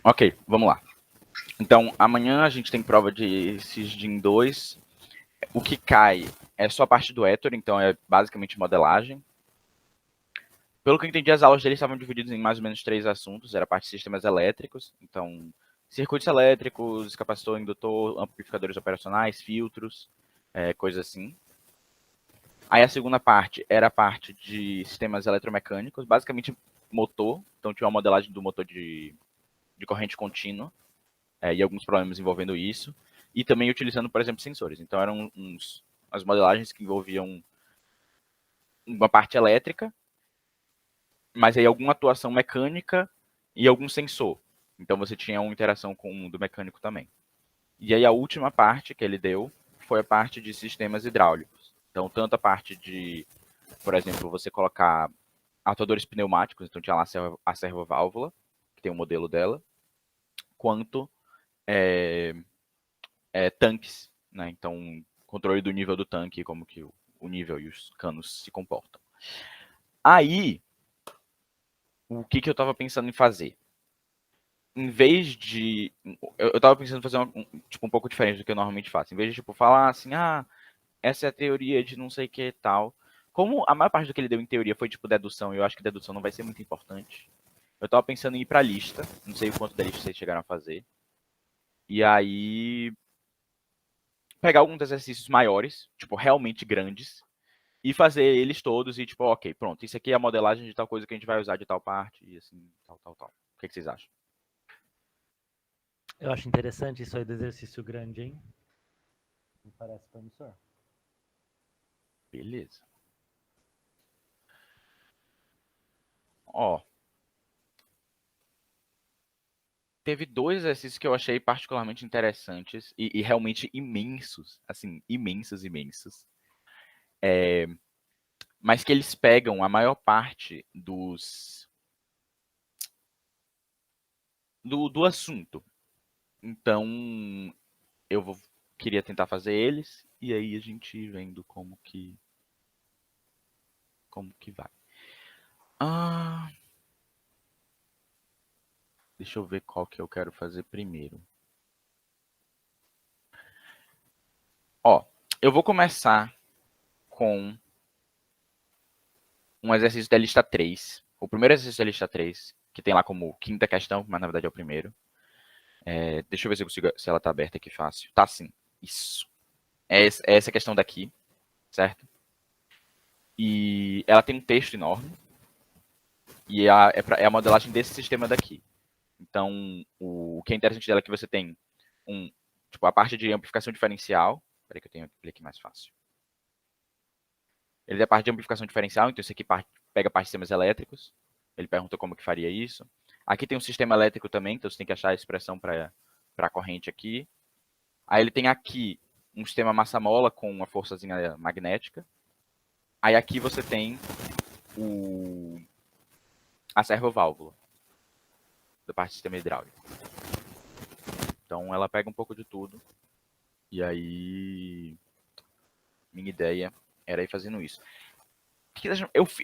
Ok, vamos lá. Então, amanhã a gente tem prova de SysGen 2. O que cai é só a parte do Ether, então é basicamente modelagem. Pelo que eu entendi, as aulas deles estavam divididas em mais ou menos 3 assuntos. Era a parte de sistemas elétricos, então circuitos elétricos, capacitor, indutor, amplificadores operacionais, filtros, coisas assim. Aí a segunda parte era a parte de sistemas eletromecânicos, basicamente motor. Então tinha uma modelagem do motor de corrente contínua e alguns problemas envolvendo isso. E também utilizando, por exemplo, sensores. Então eram as modelagens que envolviam uma parte elétrica, mas aí alguma atuação mecânica e algum sensor. Então você tinha uma interação com o do mecânico também. E aí a última parte que ele deu foi a parte de sistemas hidráulicos. Então tanto a parte de, por exemplo, você colocar atuadores pneumáticos, então tinha lá a servoválvula, que tem o um modelo dela, quanto tanques, né? Então controle do nível do tanque, como que o nível e os canos se comportam. Aí, o que eu estava pensando em fazer? Em vez de. Eu tava pensando em fazer um pouco diferente do que eu normalmente faço. Em vez de tipo, falar assim, essa é a teoria de não sei o que e tal. Como a maior parte do que ele deu em teoria foi tipo dedução, e eu acho que dedução não vai ser muito importante. Eu tava pensando em ir pra lista. Não sei o quanto da lista vocês chegaram a fazer. E aí. Pegar alguns exercícios maiores, tipo, realmente grandes, e fazer eles todos e tipo, ok, pronto, isso aqui é a modelagem de tal coisa que a gente vai usar de tal parte, e assim, tal, tal, tal. O que vocês acham? Eu acho interessante isso aí do exercício grande, hein? Me parece promissor. Beleza. Ó, teve dois exercícios que eu achei particularmente interessantes e realmente imensos, assim, imensos, imensos. Mas que eles pegam a maior parte do assunto. Então, eu queria tentar fazer eles e aí a gente vendo como que vai. Ah, deixa eu ver qual que eu quero fazer primeiro. Ó, eu vou começar com um exercício da lista 3. O primeiro exercício da lista 3, que tem lá como quinta questão, mas na verdade é o primeiro. Deixa eu ver se, eu consigo, se ela tá aberta aqui fácil. Tá sim. Isso. É essa questão daqui, certo? E ela tem um texto enorme. E é a modelagem desse sistema daqui. Então, o que é interessante dela é que você tem tipo, a parte de amplificação diferencial. Peraí que eu tenho ele aqui mais fácil. Ele tem a parte de amplificação diferencial, então esse aqui pega a parte de sistemas elétricos. Ele pergunta como que faria isso. Aqui tem um sistema elétrico também, então você tem que achar a expressão para a corrente aqui. Aí ele tem aqui um sistema massa-mola com uma forçazinha magnética. Aí aqui você tem a servoválvula, da parte do sistema hidráulico. Então ela pega um pouco de tudo. E aí, minha ideia era ir fazendo isso.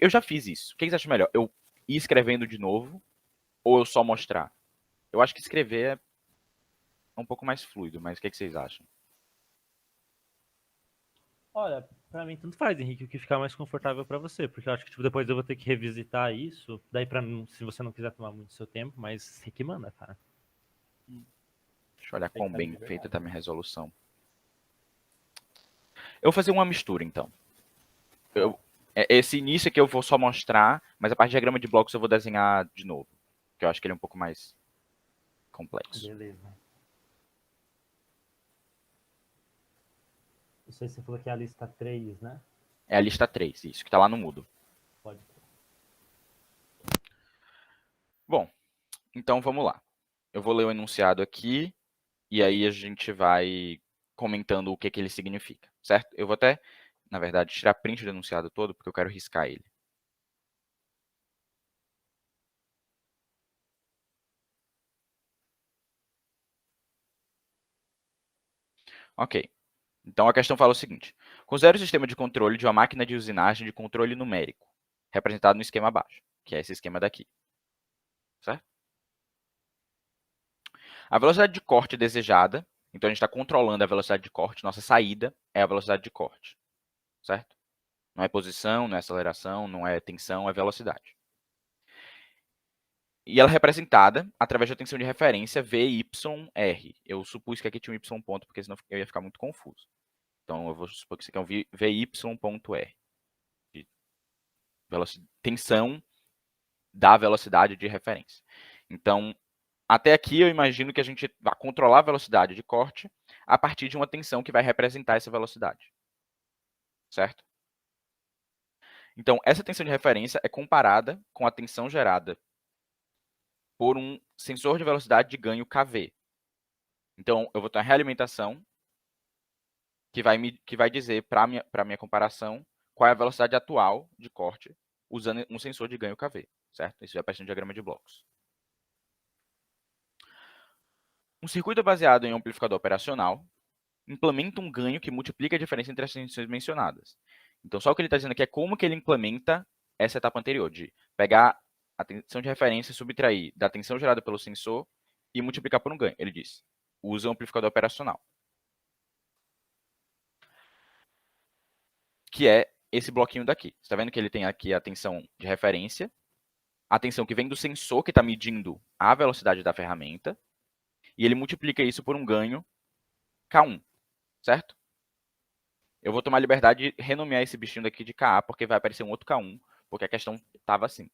Eu já fiz isso. O que vocês acham melhor? Eu ir escrevendo de novo ou eu só mostrar? Eu acho que escrever é um pouco mais fluido, mas o que vocês acham? Olha, pra mim tanto faz, Henrique, o que ficar mais confortável pra você, porque eu acho que tipo, depois eu vou ter que revisitar isso, daí para se você não quiser tomar muito seu tempo, mas você que manda, cara. Deixa eu olhar Tem quão que estar de bem feita tá verdade. a minha resolução. Eu vou fazer uma mistura, então. Tá, Esse início aqui eu vou só mostrar, mas a parte de diagrama de blocos eu vou desenhar de novo. Que eu acho que ele é um pouco mais complexo. beleza. Não sei se você falou que é a lista 3, né? É a lista 3, isso, que tá lá no Moodle. Pode crer. Bom, então vamos lá. Eu vou ler o enunciado aqui e aí a gente vai comentando o que, que ele significa, certo? Eu vou até, na verdade, tirar print do enunciado todo porque eu quero riscar ele. Ok. Então a questão fala o seguinte: considere o sistema de controle de uma máquina de usinagem de controle numérico, representado no esquema abaixo, que é esse esquema daqui, certo? A velocidade de corte desejada, então a gente está controlando a velocidade de corte, nossa saída é a velocidade de corte, certo? Não é posição, não é aceleração, não é tensão, é velocidade. E ela é representada através da tensão de referência VYR. Eu supus que aqui tinha um Y ponto, porque senão eu ia ficar muito confuso. Então eu vou supor que isso aqui é um VY.R. Tensão da velocidade de referência. Então, até aqui eu imagino que a gente vai controlar a velocidade de corte a partir de uma tensão que vai representar essa velocidade. Certo? Então, essa tensão de referência é comparada com a tensão gerada por um sensor de velocidade de ganho KV. Então, eu vou ter uma realimentação que vai dizer para a minha comparação qual é a velocidade atual de corte usando um sensor de ganho KV. Certo? Isso já aparece no diagrama de blocos. Um circuito baseado em amplificador operacional implementa um ganho que multiplica a diferença entre as tensões mencionadas. Então, só o que ele está dizendo aqui é como que ele implementa essa etapa anterior, de pegar a tensão de referência, subtrair da tensão gerada pelo sensor e multiplicar por um ganho. Ele diz, usa o amplificador operacional. Que é esse bloquinho daqui. Você está vendo que ele tem aqui a tensão de referência, a tensão que vem do sensor que está medindo a velocidade da ferramenta, e ele multiplica isso por um ganho K1, certo? Eu vou tomar a liberdade de renomear esse bichinho daqui de KA, porque vai aparecer um outro K1, porque a questão estava assim.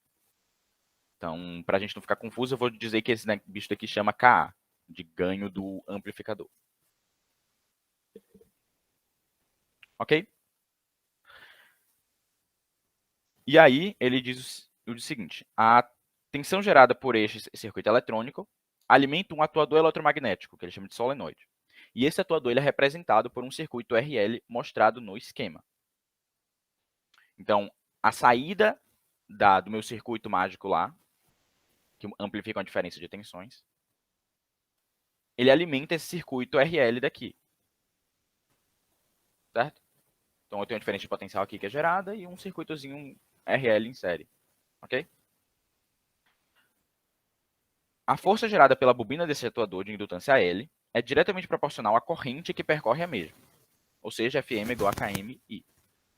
Então, para a gente não ficar confuso, eu vou dizer que esse bicho daqui chama KA, de ganho do amplificador. Ok? E aí, ele diz o seguinte, a tensão gerada por este circuito eletrônico alimenta um atuador eletromagnético, que ele chama de solenoide. E esse atuador ele é representado por um circuito RL mostrado no esquema. Então, a saída do meu circuito mágico lá, que amplifica a diferença de tensões, ele alimenta esse circuito RL daqui. Certo? Então, eu tenho uma diferença de potencial aqui que é gerada e um circuitozinho RL em série. Ok? A força gerada pela bobina desse atuador de indutância L é diretamente proporcional à corrente que percorre a mesma. Ou seja, Fm igual a Km/I.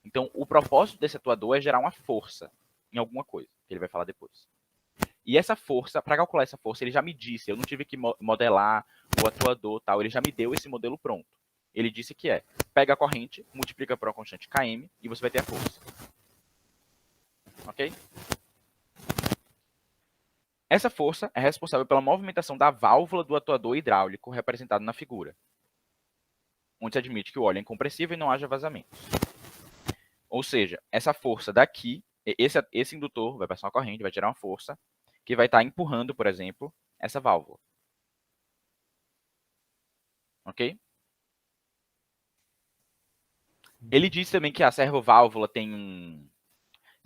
Então, o propósito desse atuador é gerar uma força em alguma coisa, que ele vai falar depois. E essa força, para calcular essa força, ele já me disse, eu não tive que modelar o atuador, tal, ele já me deu esse modelo pronto. Ele disse que pega a corrente, multiplica por uma constante Km e você vai ter a força. Ok? Essa força é responsável pela movimentação da válvula do atuador hidráulico representado na figura, onde se admite que o óleo é incompressível e não haja vazamentos. Ou seja, essa força daqui, esse indutor vai passar uma corrente, vai gerar uma força, que vai estar empurrando, por exemplo, essa válvula. Ok? Ele diz também que a servoválvula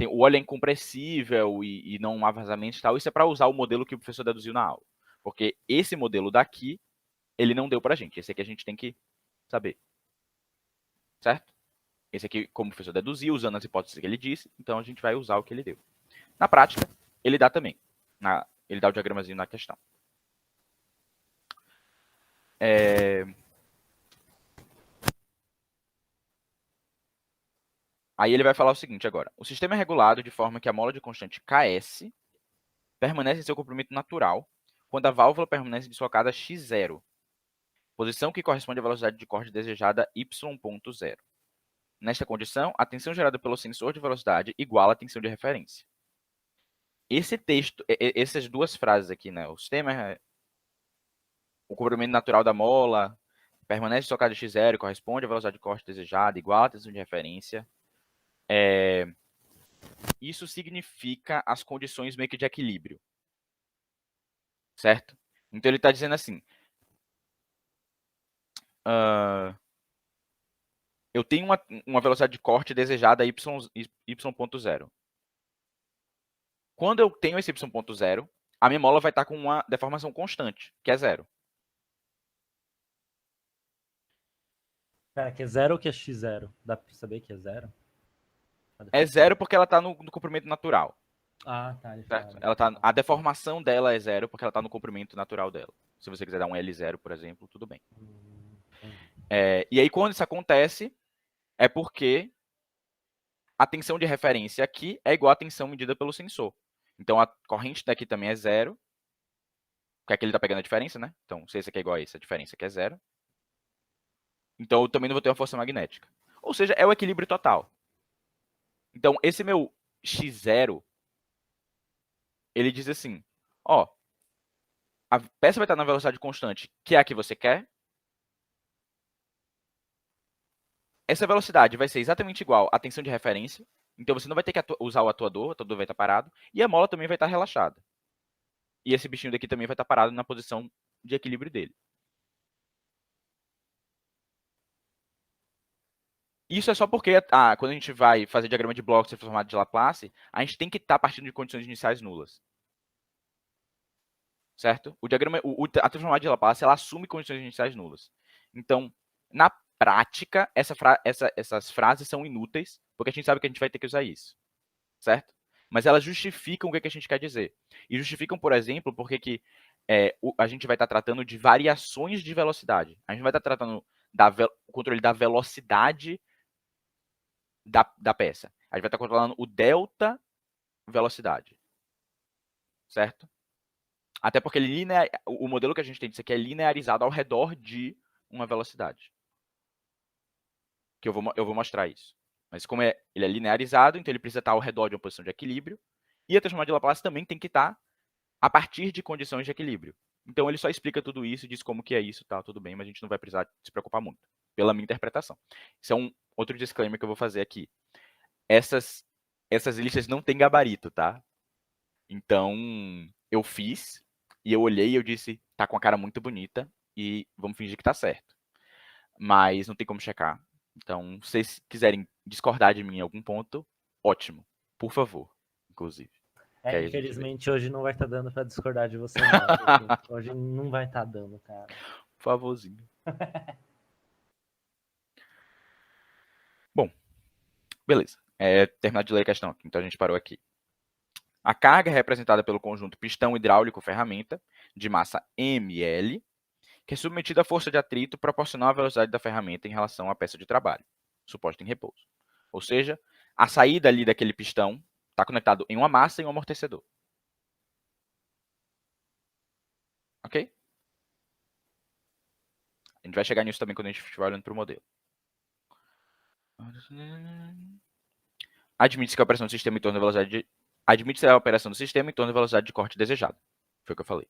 o óleo é incompressível e não há vazamento e tal. Isso é para usar o modelo que o professor deduziu na aula. Porque esse modelo daqui, ele não deu para a gente. Esse aqui a gente tem que saber. Certo? Esse aqui, como o professor deduziu, usando as hipóteses que ele disse, então a gente vai usar o que ele deu. Na prática, ele dá também. Ele dá o diagramazinho na questão. Aí ele vai falar o seguinte agora. O sistema é regulado de forma que a mola de constante Ks permanece em seu comprimento natural quando a válvula permanece deslocada x0, posição que corresponde à velocidade de corte desejada y.0. Nesta condição, a tensão gerada pelo sensor de velocidade iguala a tensão de referência. Esse texto, essas duas frases aqui, né? O sistema é o comprimento natural da mola permanece deslocada x0, corresponde à velocidade de corte desejada igual a tensão de referência. Isso significa as condições meio que de equilíbrio. Certo? Então ele está dizendo assim, eu tenho uma velocidade de corte desejada y.0. Quando eu tenho esse y.0, a minha mola vai estar com uma deformação constante, que é 0. Cara, que é zero ou que é x0? Dá pra saber que é zero? É 0 porque ela está no comprimento natural. Ah, tá. Ele Certo? fala. A deformação dela é 0 porque ela está no comprimento natural dela. Se você quiser dar um L0, por exemplo, tudo bem. Entendi. E aí, quando isso acontece, é porque a tensão de referência aqui é igual à tensão medida pelo sensor. Então, a corrente daqui também é zero, porque aqui ele está pegando a diferença, né? Então, se esse aqui é igual a esse, a diferença aqui é zero. Então, eu também não vou ter uma força magnética. Ou seja, é o equilíbrio total. Então, esse meu x0, ele diz assim, ó, a peça vai estar na velocidade constante, que é a que você quer. Essa velocidade vai ser exatamente igual à tensão de referência. Então, você não vai ter que usar o atuador vai estar parado. E a mola também vai estar relaxada. E esse bichinho daqui também vai estar parado na posição de equilíbrio dele. Isso é só porque quando a gente vai fazer diagrama de blocos transformado de Laplace, a gente tem que estar partindo de condições iniciais nulas. Certo? A transformada de Laplace, ela assume condições iniciais nulas. Então, na prática, essas frases são inúteis, porque a gente sabe que a gente vai ter que usar isso. Certo? Mas elas justificam o que a gente quer dizer. E justificam, por exemplo, porque a gente vai estar tratando de variações de velocidade. A gente vai estar tratando o controle da velocidade da peça. A gente vai estar controlando o delta velocidade. Certo? Até porque o modelo que a gente tem disso aqui é linearizado ao redor de uma velocidade. Que eu vou mostrar isso. Mas como ele é linearizado, então ele precisa estar ao redor de uma posição de equilíbrio. E a transformada de Laplace também tem que estar a partir de condições de equilíbrio. Então ele só explica tudo isso, diz como que é isso, tá, tudo bem, mas a gente não vai precisar se preocupar muito, pela minha interpretação. Isso é um outro disclaimer que eu vou fazer aqui. Essas listas não têm gabarito, tá? Então, eu fiz, e eu olhei e eu disse, tá com a cara muito bonita, e vamos fingir que tá certo. Mas não tem como checar. Então, se vocês quiserem discordar de mim em algum ponto, ótimo. Por favor, inclusive. Que aí a gente vê. Infelizmente hoje não vai estar dando pra discordar de você, não. Hoje não vai estar dando, cara. Por favorzinho. Bom, beleza. Terminar de ler a questão aqui. Então a gente parou aqui. A carga é representada pelo conjunto pistão hidráulico-ferramenta, de massa ml, que é submetida à força de atrito proporcional à velocidade da ferramenta em relação à peça de trabalho, suposta em repouso. Ou seja, a saída ali daquele pistão está conectado em uma massa e um amortecedor. Ok? A gente vai chegar nisso também quando a gente estiver olhando para o modelo. Admite-se que a operação do sistema em torno da velocidade de... Admite-se a operação do sistema em torno da velocidade de corte desejada. Foi o que eu falei.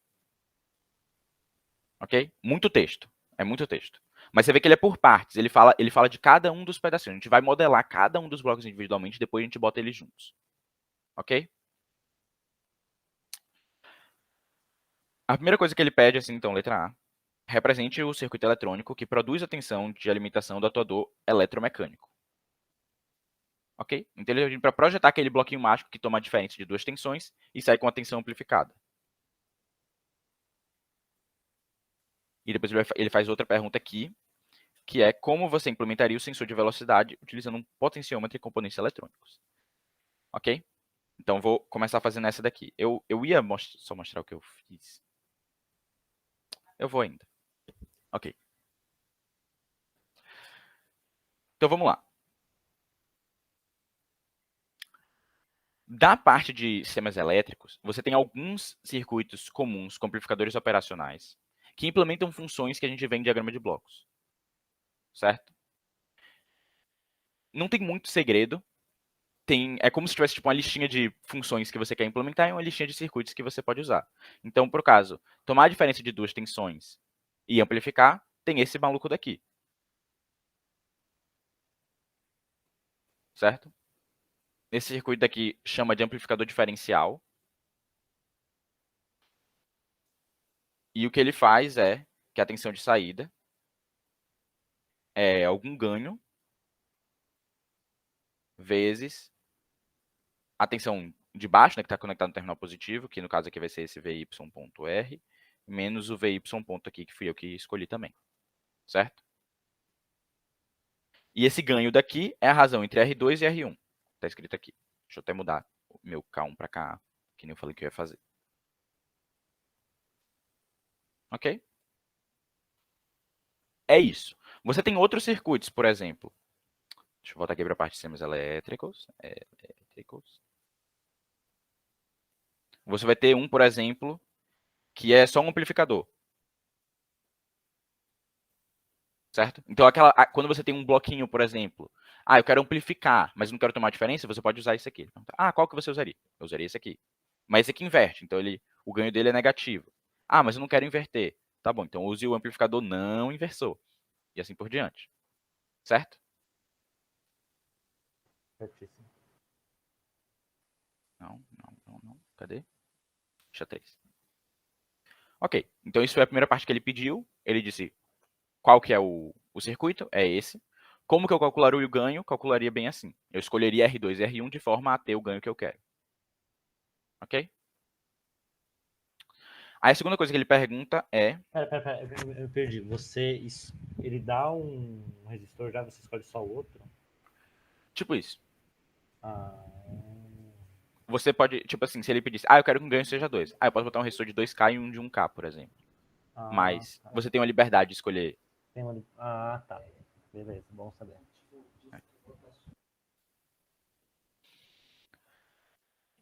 Ok? Muito texto. É muito texto. Mas você vê que ele é por partes. Ele fala de cada um dos pedacinhos. A gente vai modelar cada um dos blocos individualmente, depois a gente bota eles juntos. Ok? A primeira coisa que ele pede, assim, então, letra A, represente o circuito eletrônico que produz a tensão de alimentação do atuador eletromecânico. Ok? Então ele para projetar aquele bloquinho mágico que toma a diferença de duas tensões e sai com a tensão amplificada. E depois ele faz outra pergunta aqui, que é como você implementaria o sensor de velocidade utilizando um potenciômetro e componentes eletrônicos. Ok? Então vou começar fazendo essa daqui. Eu ia só mostrar o que eu fiz. Eu vou ainda. Ok. Então vamos lá. Da parte de sistemas elétricos, você tem alguns circuitos comuns com amplificadores operacionais que implementam funções que a gente vê em diagrama de blocos. Certo? Não tem muito segredo. É como se tivesse tipo, uma listinha de funções que você quer implementar e uma listinha de circuitos que você pode usar. Então, por caso, tomar a diferença de duas tensões e amplificar, tem esse maluco daqui. Certo? Esse circuito daqui chama de amplificador diferencial. E o que ele faz é que a tensão de saída é algum ganho vezes a tensão de baixo, né, que está conectado no terminal positivo, que no caso aqui vai ser esse VY.R, menos o VY ponto aqui, que fui eu que escolhi também. Certo? E esse ganho daqui é a razão entre R2 e R1. Está escrito aqui. Deixa eu até mudar o meu K1 para Ka, que nem eu falei que eu ia fazer. Ok? É isso. Você tem outros circuitos, por exemplo. Deixa eu voltar aqui para a parte de sistemas elétricos. Você vai ter um, por exemplo, que é só um amplificador. Certo? Então, quando você tem um bloquinho, por exemplo, eu quero amplificar, mas não quero tomar diferença, você pode usar esse aqui. Qual que você usaria? Eu usaria esse aqui. Mas esse aqui inverte, então o ganho dele é negativo. Mas eu não quero inverter. Tá bom, então use o amplificador não inversor. E assim por diante. Certo? Certíssimo. Não. Cadê? Deixa 3. Ok, então isso foi a primeira parte que ele pediu. Ele disse qual que é o circuito, é esse. Como que eu calcularia o ganho? Calcularia bem assim. Eu escolheria R2 e R1 de forma a ter o ganho que eu quero. Ok? Aí a segunda coisa que ele pergunta é... Pera, eu perdi. Ele dá um resistor já, você escolhe só o outro? Tipo isso. Ah, Você pode, tipo assim, se ele pedisse, eu quero que o ganho seja 2. Eu posso botar um resistor de 2K e um de 1K, por exemplo. Mas tá. você tem uma liberdade de escolher. Tá. Beleza, bom saber.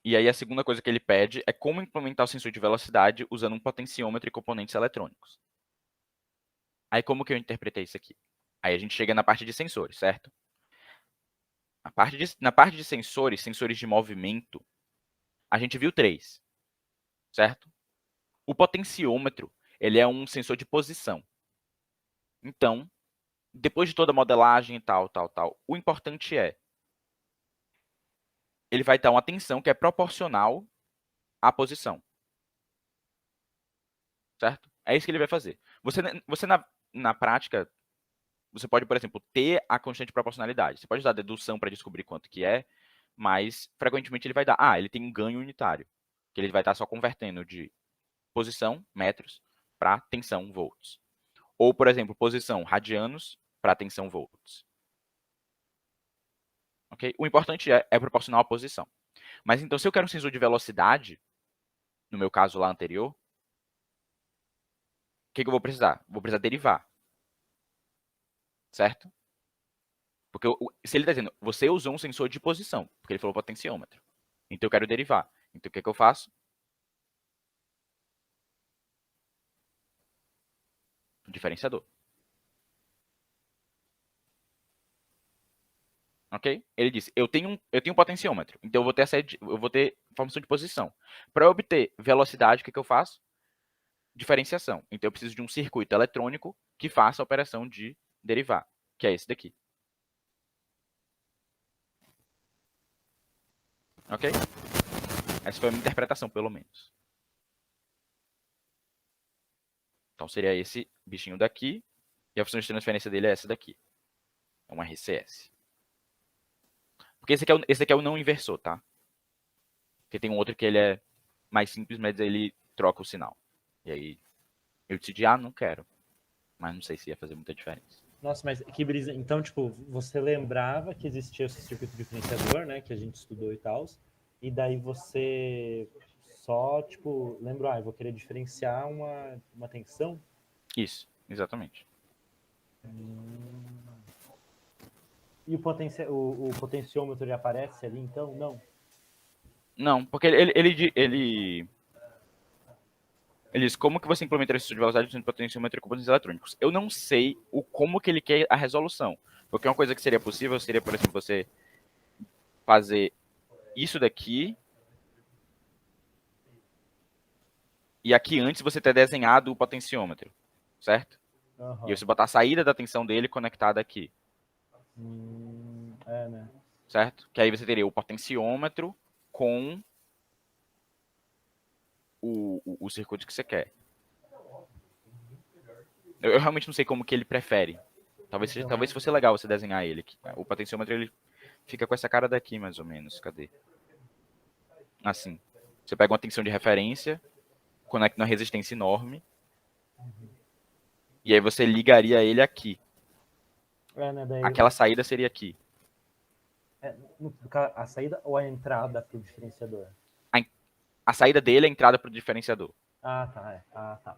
E aí a segunda coisa que ele pede é como implementar o sensor de velocidade usando um potenciômetro e componentes eletrônicos. Aí como que eu interpretei isso aqui? Aí a gente chega na parte de sensores, certo? Na parte de sensores, sensores de movimento, a gente viu 3, certo? O potenciômetro, ele é um sensor de posição. Então, depois de toda a modelagem e tal, o importante ele vai dar uma tensão que é proporcional à posição. Certo? É isso que ele vai fazer. Você na prática, você pode, por exemplo, ter a constante proporcionalidade. Você pode usar a dedução para descobrir quanto que é, mas frequentemente ele vai dar, ele tem um ganho unitário, que ele vai estar só convertendo de posição, metros, para tensão, volts. Ou, por exemplo, posição, radianos, para tensão, volts. Okay? O importante é proporcional à posição. Mas então, se eu quero um sensor de velocidade, no meu caso lá anterior, o que eu vou precisar? Vou precisar derivar. Certo? Porque se ele está dizendo, você usou um sensor de posição, porque ele falou potenciômetro. Então eu quero derivar. Então o que eu faço? Diferenciador. Ok? Ele disse, eu tenho um potenciômetro. Então eu vou ter informação de posição. Para eu obter velocidade, o que eu faço? Diferenciação. Então eu preciso de um circuito eletrônico que faça a operação de derivar, que é esse daqui. Ok? Essa foi a minha interpretação, pelo menos. Então seria esse bichinho daqui, e a função de transferência dele é essa daqui. É um RCS. Porque esse aqui é o não inversor, tá? Porque tem um outro que ele é mais simples, mas ele troca o sinal. E aí eu decidi, não quero. Mas não sei se ia fazer muita diferença. Nossa, mas que brisa. Então, tipo, você lembrava que existia esse circuito diferenciador, né? Que a gente estudou e tal. E daí você só, tipo, lembrou, eu vou querer diferenciar uma tensão? Isso, exatamente. E o potenciômetro ele aparece ali, então? Não. Não, porque ele diz como que você implementa esse de velocidade usando potenciômetro e componentes eletrônicos. Eu não sei como que ele quer a resolução. Porque uma coisa que seria possível seria, por exemplo, você fazer isso daqui e aqui antes você ter desenhado o potenciômetro, certo? E você botar a saída da tensão dele conectada aqui. Né? Certo? Que aí você teria o potenciômetro com o circuito que você quer. Eu realmente não sei como que ele prefere. Talvez fosse legal você desenhar ele. O potenciômetro ele fica com essa cara daqui, mais ou menos. Cadê? Assim. Você pega uma tensão de referência, conecta uma resistência enorme, e aí você ligaria ele aqui. Né? Aquela saída seria aqui. A saída ou a entrada para o diferenciador? A saída dele é a entrada para o diferenciador. Tá. Tá.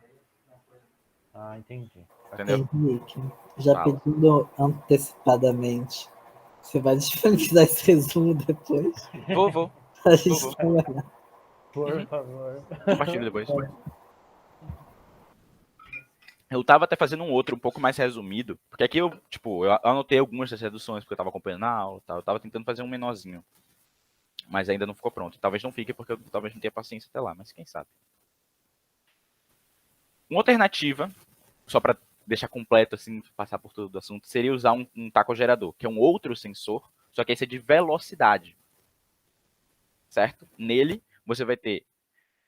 Ah, entendi. Entendeu? Henrique, já Fala. pedindo antecipadamente, você vai disponibilizar esse resumo depois? Vou. A gente Vou. trabalhar. Por Uhum. favor. Compartilho depois. Eu tava até fazendo um outro um pouco mais resumido, porque aqui eu, tipo, eu anotei algumas das reduções porque eu tava acompanhando a aula, tal. Eu tava tentando fazer um menorzinho, mas ainda não ficou pronto. Talvez não fique porque eu talvez não tenha paciência até lá, mas quem sabe. Uma alternativa, só para deixar completo assim, passar por todo o assunto, seria usar um tacogerador, que é um outro sensor, só que esse é de velocidade, certo? Nele você vai ter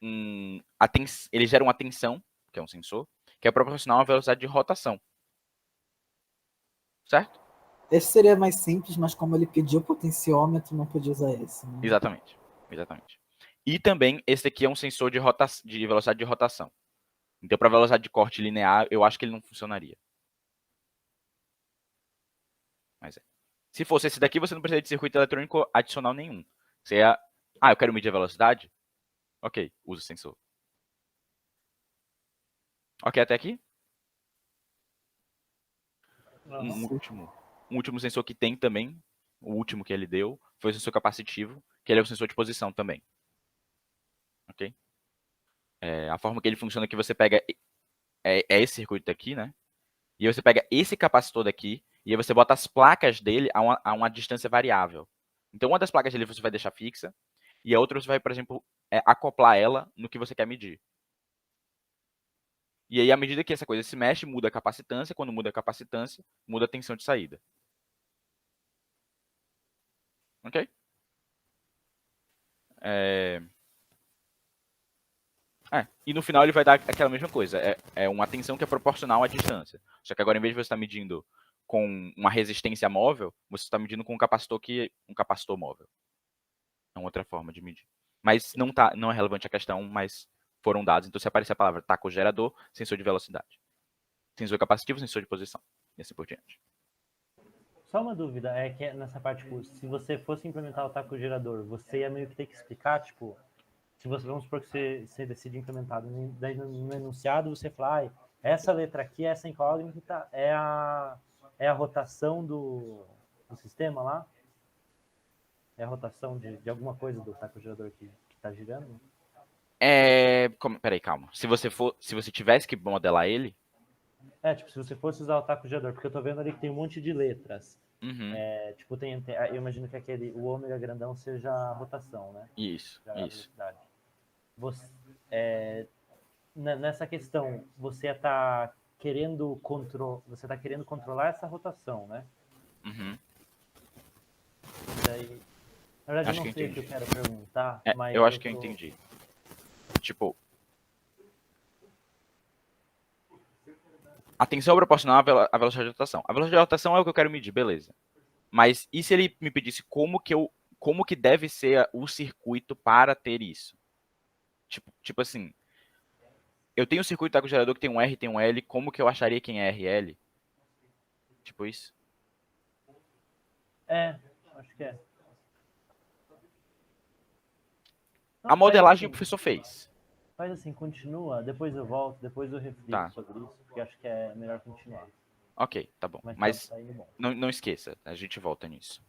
ele gera uma tensão, que é um sensor, que é proporcional à velocidade de rotação, certo? Esse seria mais simples, mas como ele pediu potenciômetro, não podia usar esse. Né? Exatamente. E também esse aqui é um sensor de velocidade de rotação. Então, para velocidade de corte linear, eu acho que ele não funcionaria. Mas é. Se fosse esse daqui, você não precisa de circuito eletrônico adicional nenhum. Você ia... eu quero medir a velocidade? Ok, usa o sensor. Ok, até aqui? Um último, um último sensor que tem também, o último que ele deu, foi o sensor capacitivo, que ele é o sensor de posição também. Ok? A forma que ele funciona é que você pega esse circuito aqui, né? E aí você pega esse capacitor daqui, e aí você bota as placas dele a uma distância variável. Então, uma das placas dele você vai deixar fixa, e a outra você vai, por exemplo, acoplar ela no que você quer medir. E aí, à medida que essa coisa se mexe, muda a capacitância. Quando muda a capacitância, muda a tensão de saída. Ok? E no final ele vai dar aquela mesma coisa. É uma tensão que é proporcional à distância. Só que agora, em vez de você estar medindo com uma resistência móvel, você está medindo com um capacitor móvel. É uma outra forma de medir. Mas não é relevante a questão, mas foram dados. Então, se aparecer a palavra tacogerador, sensor de velocidade. Sensor capacitivo, sensor de posição. E assim por diante. Só uma dúvida, é que nessa parte, tipo, se você fosse implementar o taco gerador, você ia meio que ter que explicar, tipo, se você, vamos supor que você decide implementar, daí no enunciado você fala, essa letra aqui, essa incógnita é a rotação do sistema lá? É a rotação de alguma coisa do taco gerador que está girando? Peraí, calma. Se você tivesse que modelar ele. Tipo, se você fosse usar o taco gerador, porque eu tô vendo ali que tem um monte de letras. Uhum. Tipo, eu imagino que o ômega grandão seja a rotação, né? Isso. A velocidade. Você, nessa questão, você está querendo controlar essa rotação, né? Uhum. Daí, na verdade, eu Acho que não eu sei o que eu entendi. quero perguntar, Eu mas acho eu que eu tô. entendi. Tipo, a tensão é proporcional à velocidade de rotação. A velocidade de rotação é o que eu quero medir, beleza. Mas e se ele me pedisse como que deve ser o circuito para ter isso? Tipo assim, eu tenho um circuito com gerador que tem um R e tem um L, como que eu acharia quem é R e L? Tipo isso. Acho que é. A Não, modelagem o professor fez. faz assim, continua, depois eu volto, depois eu reflito Tá. sobre isso, porque acho que é melhor continuar. Ok, tá bom. Mas Mas tá indo bom. não esqueça, a gente volta nisso.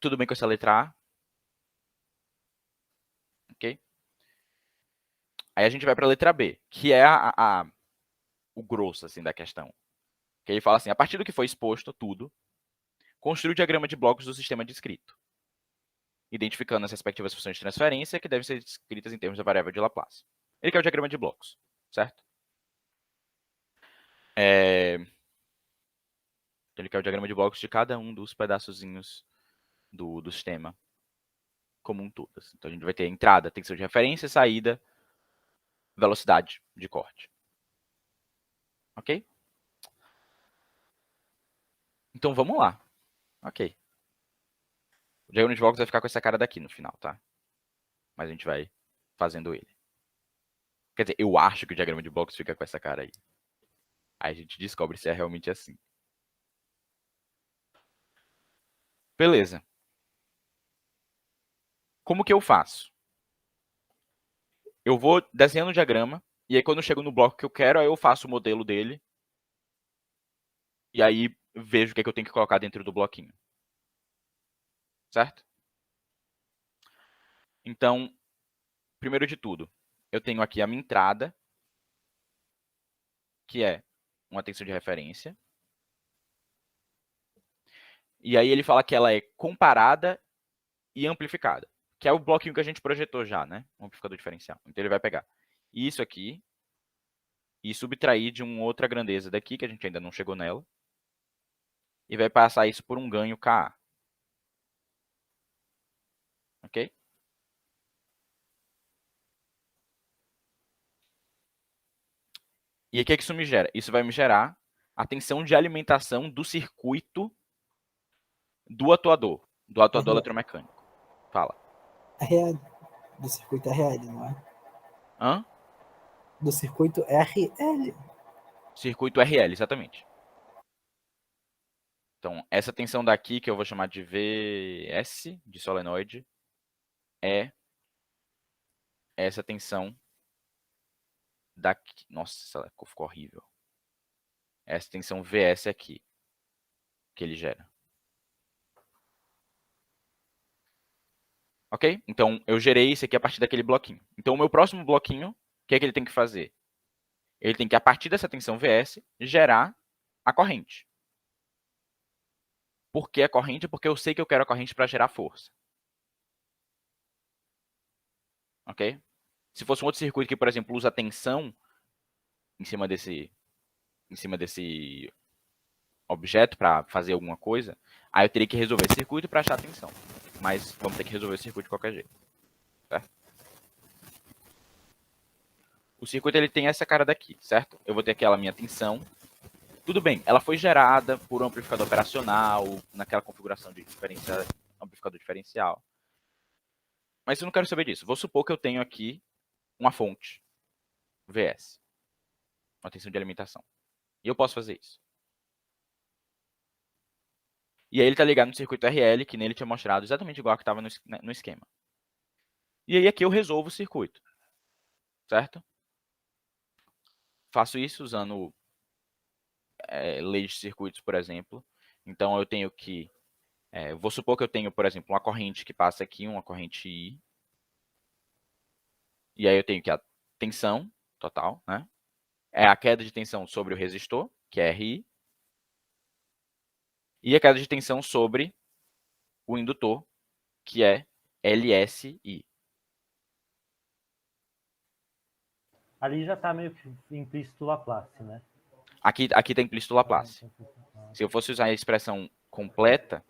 Tudo bem com essa letra A? Ok? Aí a gente vai para a letra B, que é o grosso assim da questão. Que ele fala assim: a partir do que foi exposto, tudo, construa o diagrama de blocos do sistema descrito, identificando as respectivas funções de transferência que devem ser descritas em termos da variável de Laplace. Ele quer o diagrama de blocos, certo? Ele quer o diagrama de blocos de cada um dos pedaçozinhos do sistema como um todo. Então a gente vai ter entrada, tensão de referência, saída, velocidade de corte. Ok? Então vamos lá. Ok. O diagrama de blocos vai ficar com essa cara daqui no final, tá? Mas a gente vai fazendo ele. Quer dizer, eu acho que o diagrama de blocos fica com essa cara aí. Aí a gente descobre se é realmente assim. Beleza. Como que eu faço? eu vou desenhando o diagrama, e aí quando eu chego no bloco que eu quero, aí eu faço o modelo dele, e aí vejo o que é que eu tenho que colocar dentro do bloquinho. Certo? Então, primeiro de tudo, eu tenho aqui a minha entrada, que é uma tensão de referência. E aí ele fala que ela é comparada e amplificada, que é o bloquinho que a gente projetou já, né? O amplificador diferencial. Então ele vai pegar isso aqui e subtrair de uma outra grandeza daqui, que a gente ainda não chegou nela, e vai passar isso por um ganho Ka. Ok? E o que isso me gera? Isso vai me gerar a tensão de alimentação do circuito do atuador eletromecânico. Fala. RL. Do circuito RL, não é? Hã? Do circuito RL. Circuito RL, exatamente. Então, essa tensão daqui, que eu vou chamar de VS, de solenoide, é essa tensão daqui. Nossa, essa ficou horrível. Essa tensão VS aqui, que ele gera. Ok? Então, eu gerei isso aqui a partir daquele bloquinho. Então, o meu próximo bloquinho, o que é que ele tem que fazer? Ele tem que, a partir dessa tensão VS, gerar a corrente. Por que a corrente? Porque eu sei que eu quero a corrente para gerar força. Ok? Se fosse um outro circuito que, por exemplo, usa tensão em cima desse objeto para fazer alguma coisa, aí eu teria que resolver esse circuito para achar a tensão. Mas vamos ter que resolver o circuito de qualquer jeito. Certo? O circuito ele tem essa cara daqui, certo? Eu vou ter aquela minha tensão. Tudo bem, ela foi gerada por um amplificador operacional, naquela configuração de amplificador diferencial. Mas eu não quero saber disso. Vou supor que eu tenho aqui uma fonte, VS, uma tensão de alimentação. E eu posso fazer isso. E aí ele está ligado no circuito RL, que nele tinha mostrado exatamente igual que estava no esquema. E aí aqui eu resolvo o circuito. Certo? Faço isso usando leis de circuitos, por exemplo. Então eu tenho que... vou supor que eu tenho, por exemplo, uma corrente que passa aqui, uma corrente I. E aí eu tenho que a tensão total, né? É a queda de tensão sobre o resistor, que é RI. E a queda de tensão sobre o indutor, que é LSI. Ali já está meio que implícito Laplace, né? Aqui está implícito Laplace. Se eu fosse usar a expressão completa,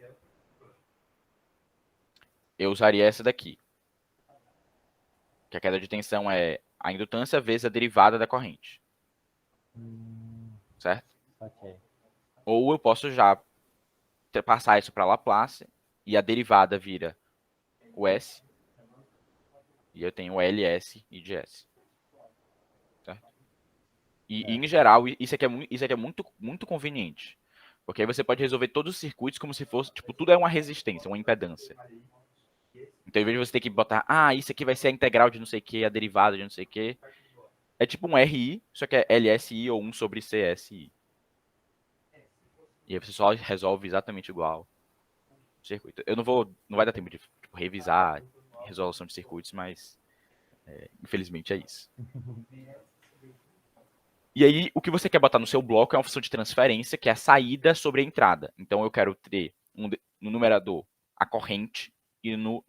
eu usaria essa daqui. Que a queda de tensão é a indutância vezes a derivada da corrente. Certo? Ok. Ou eu posso já passar isso para Laplace e a derivada vira o S. E eu tenho o LS e de S. Certo? E em geral, isso aqui é muito conveniente. Porque aí você pode resolver todos os circuitos como se fosse, tipo, tudo é uma resistência, uma impedância. Então, em vez de você ter que botar, isso aqui vai ser a integral de não sei o que, a derivada de não sei o que, é tipo um RI, só que é LSI ou 1 sobre CSI. E aí você só resolve exatamente igual o circuito. Não vai dar tempo de tipo, revisar a resolução de circuitos, mas infelizmente é isso. E aí, o que você quer botar no seu bloco é uma função de transferência, que é a saída sobre a entrada. Então, eu quero ter no numerador a corrente e no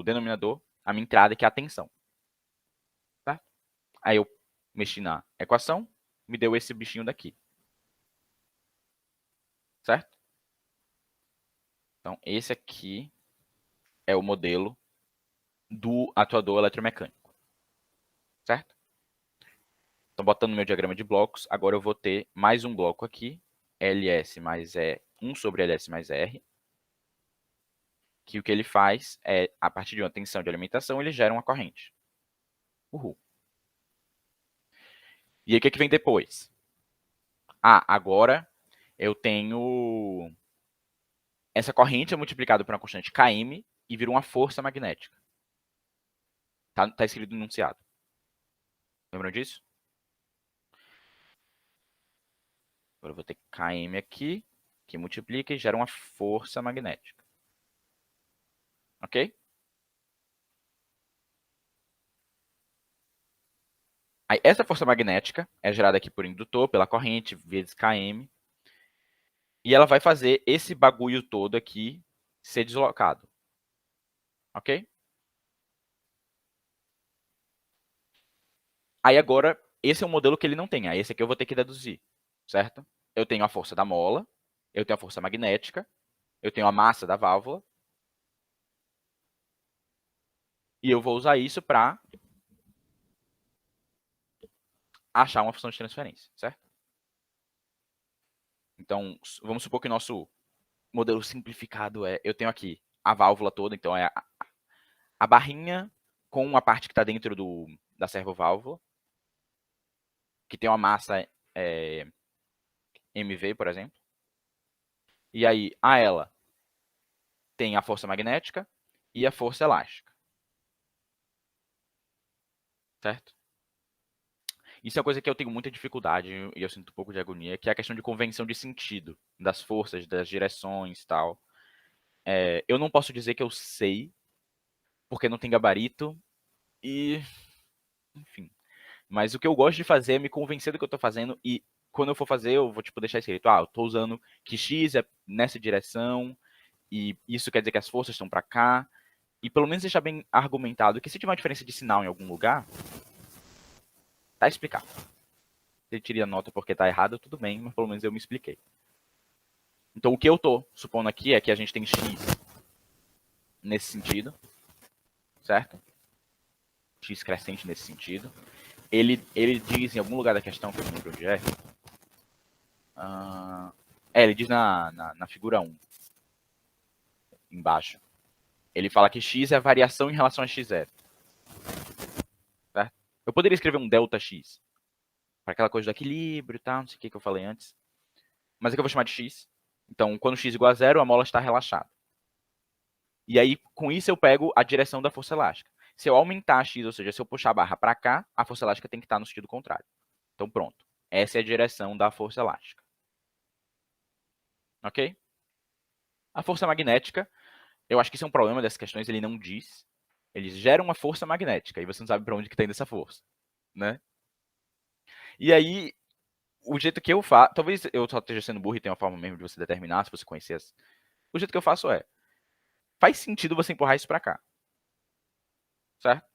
denominador a minha entrada, que é a tensão. Tá? Aí eu mexi na equação, me deu esse bichinho daqui. Certo? Então, esse aqui é o modelo do atuador eletromecânico. Certo? Então, botando no meu diagrama de blocos, agora eu vou ter mais um bloco aqui, LS mais 1 sobre LS mais R, que o que ele faz é, a partir de uma tensão de alimentação, ele gera uma corrente. Uhul. E aí, o que vem depois? Agora eu tenho essa corrente é multiplicada por uma constante Km e vira uma força magnética. Tá escrito no enunciado. Lembram disso? Agora eu vou ter km aqui, que multiplica e gera uma força magnética. Ok? Aí, essa força magnética é gerada aqui por indutor, pela corrente, vezes km. E ela vai fazer esse bagulho todo aqui ser deslocado. Ok? Aí agora, esse é um modelo que ele não tem. Aí esse aqui eu vou ter que deduzir. Certo? Eu tenho a força da mola, eu tenho a força magnética, eu tenho a massa da válvula. E eu vou usar isso para achar uma função de transferência, certo? Então, vamos supor que nosso modelo simplificado é, eu tenho aqui a válvula toda, então é a barrinha com a parte que está dentro da servoválvula, que tem uma massa mv, por exemplo. E aí, a ela tem a força magnética e a força elástica. Certo? Isso é uma coisa que eu tenho muita dificuldade e eu sinto um pouco de agonia, que é a questão de convenção de sentido, das forças, das direções e tal. Eu não posso dizer que eu sei, porque não tem gabarito e... enfim. Mas o que eu gosto de fazer é me convencer do que eu estou fazendo e quando eu for fazer, eu vou tipo, deixar escrito, eu estou usando que X é nessa direção e isso quer dizer que as forças estão para cá. E pelo menos deixar bem argumentado que se tiver uma diferença de sinal em algum lugar, tá explicado. Se ele tira a nota porque tá errado, tudo bem, mas pelo menos eu me expliquei. Então o que eu tô supondo aqui é que a gente tem X nesse sentido, certo? X crescente nesse sentido. Ele diz em algum lugar da questão, que eu não lembro onde é. Ele diz na figura 1, embaixo. Ele fala que X é a variação em relação a x0. Certo? Eu poderia escrever um delta X, para aquela coisa do equilíbrio e tal, não sei o que eu falei antes. Mas aqui eu vou chamar de X. Então, quando X igual a 0, a mola está relaxada. E aí, com isso, eu pego a direção da força elástica. Se eu aumentar X, ou seja, se eu puxar a barra para cá, a força elástica tem que estar no sentido contrário. Então, pronto. Essa é a direção da força elástica. Ok? A força magnética, eu acho que isso é um problema dessas questões, ele não diz. Eles geram uma força magnética e você não sabe para onde que está indo essa força. Né? E aí, o jeito que eu faço... Talvez eu só esteja sendo burro e tenha uma forma mesmo de você determinar, se você conhecer as... O jeito que eu faço é... Faz sentido você empurrar isso para cá. Certo?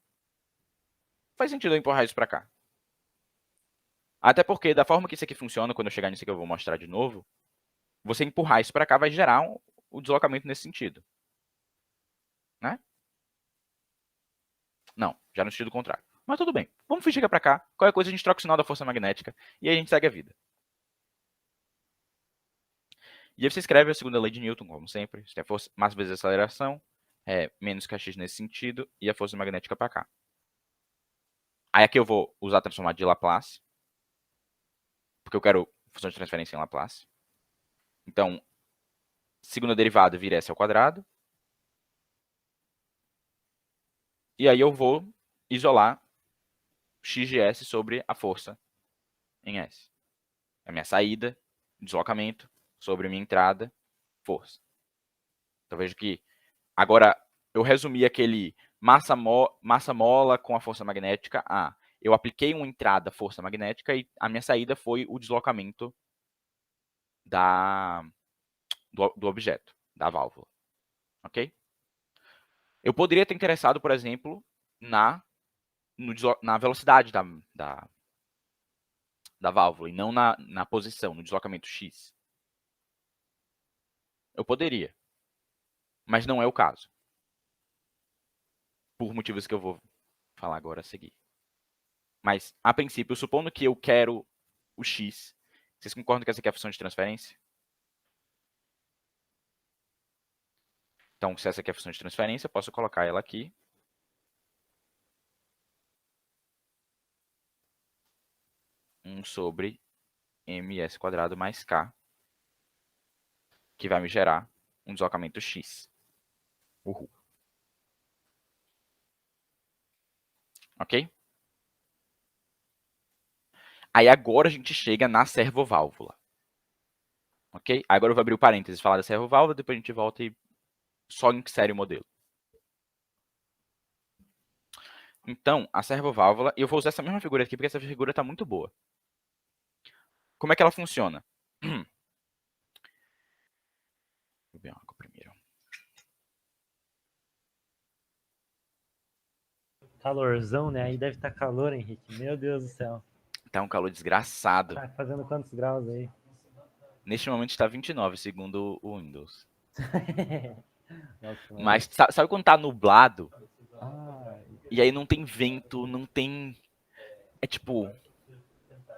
Faz sentido eu empurrar isso para cá. Até porque, da forma que isso aqui funciona, quando eu chegar nisso que eu vou mostrar de novo, você empurrar isso para cá vai gerar o deslocamento nesse sentido. Né? Não, já no sentido contrário. Mas tudo bem. Vamos fingir que é para cá. Qualquer coisa a gente troca o sinal da força magnética e aí a gente segue a vida. E aí você escreve a segunda lei de Newton, como sempre. Você tem a força, massa vezes a aceleração, menos kx nesse sentido, e a força magnética para cá. Aí aqui eu vou usar a transformada de Laplace, porque eu quero função de transferência em Laplace. Então, segunda derivada vira s ao quadrado. E aí eu vou isolar x de s sobre a força em s. A minha saída, deslocamento, sobre a minha entrada, força. Então vejo que agora eu resumi aquele massa mola com a força magnética a eu apliquei uma entrada força magnética e a minha saída foi o deslocamento do objeto, da válvula. Ok? Eu poderia ter interessado, por exemplo, na velocidade da válvula e não na posição, no deslocamento x. Eu poderia, mas não é o caso. Por motivos que eu vou falar agora a seguir. Mas, a princípio, supondo que eu quero o x, vocês concordam que essa aqui é a função de transferência? Então, se essa aqui é a função de transferência, eu posso colocar ela aqui. Sobre ms² mais k, que vai me gerar um deslocamento x. Uhul. Ok? Aí agora a gente chega na servoválvula. Ok? Agora eu vou abrir o parênteses, falar da servoválvula, depois a gente volta e só insere o modelo. Então, a servoválvula, e eu vou usar essa mesma figura aqui porque essa figura está muito boa. Como é que ela funciona? Vou beber água primeiro. Calorzão, né? Aí deve estar calor, Henrique. Meu Deus do céu. Tá um calor desgraçado. Tá fazendo quantos graus aí? Neste momento está 29, segundo o Windows. Nossa, Mas sabe quando tá nublado? Ah, E aí não tem vento, não tem... É tipo...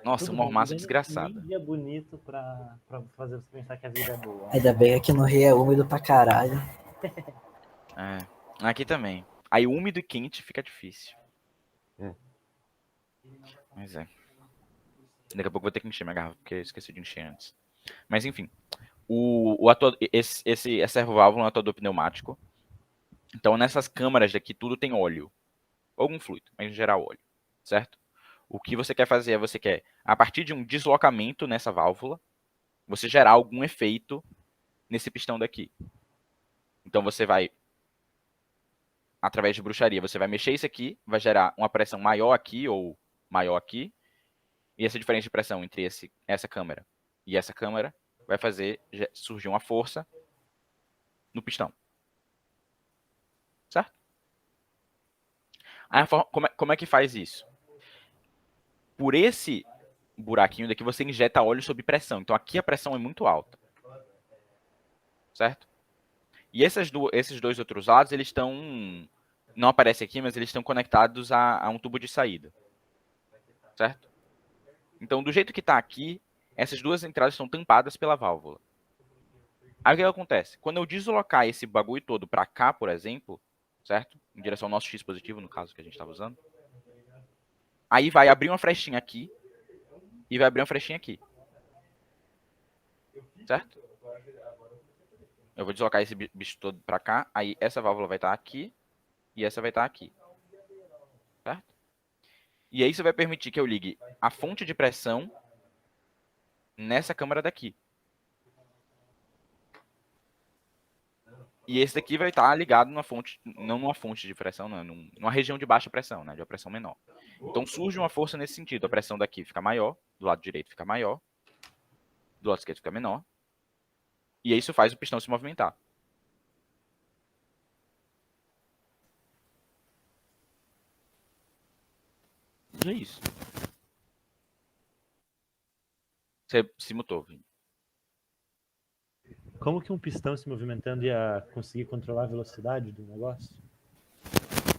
Nossa, tudo uma bem. mormaço Nem desgraçada. dia bonito pra fazer você pensar que a vida é boa. Ainda bem que aqui no Rio é úmido pra caralho. É. Aqui também. Aí úmido e quente fica difícil. Mas é. Daqui a pouco eu vou ter que encher minha garrafa, porque eu esqueci de encher antes. Mas enfim. Esse servoválvula é um atuador pneumático. Então nessas câmaras daqui tudo tem óleo. Algum fluido, mas em geral óleo. Certo? O que você quer fazer é você quer, a partir de um deslocamento nessa válvula, você gerar algum efeito nesse pistão daqui. Então você vai, através de bruxaria, você vai mexer isso aqui, vai gerar uma pressão maior aqui ou maior aqui, e essa diferença de pressão entre essa câmera e essa câmera vai fazer surgir uma força no pistão. Certo? Aí como é que faz isso? Por esse buraquinho daqui você injeta óleo sob pressão. Então aqui a pressão é muito alta. Certo? E esses dois outros lados, eles estão... Não aparece aqui, mas eles estão conectados a um tubo de saída. Certo? Então, do jeito que está aqui, essas duas entradas estão tampadas pela válvula. Aí o que acontece? Quando eu deslocar esse bagulho todo para cá, por exemplo, certo? Em direção ao nosso X positivo, no caso que a gente estava usando. Aí vai abrir uma frechinha aqui e vai abrir uma frechinha aqui. Certo? Eu vou deslocar esse bicho todo para cá, aí essa válvula vai estar aqui e essa vai estar aqui. Certo? E aí isso vai permitir que eu ligue a fonte de pressão nessa câmara daqui. E esse daqui vai estar ligado numa fonte, não numa fonte de pressão, não, numa região de baixa pressão, né, de uma pressão menor. Então surge uma força nesse sentido. A pressão daqui fica maior, do lado direito fica maior, do lado esquerdo fica menor. E isso faz o pistão se movimentar. E é isso. Você se mutou, Vini. como que um pistão se movimentando ia conseguir controlar a velocidade do negócio?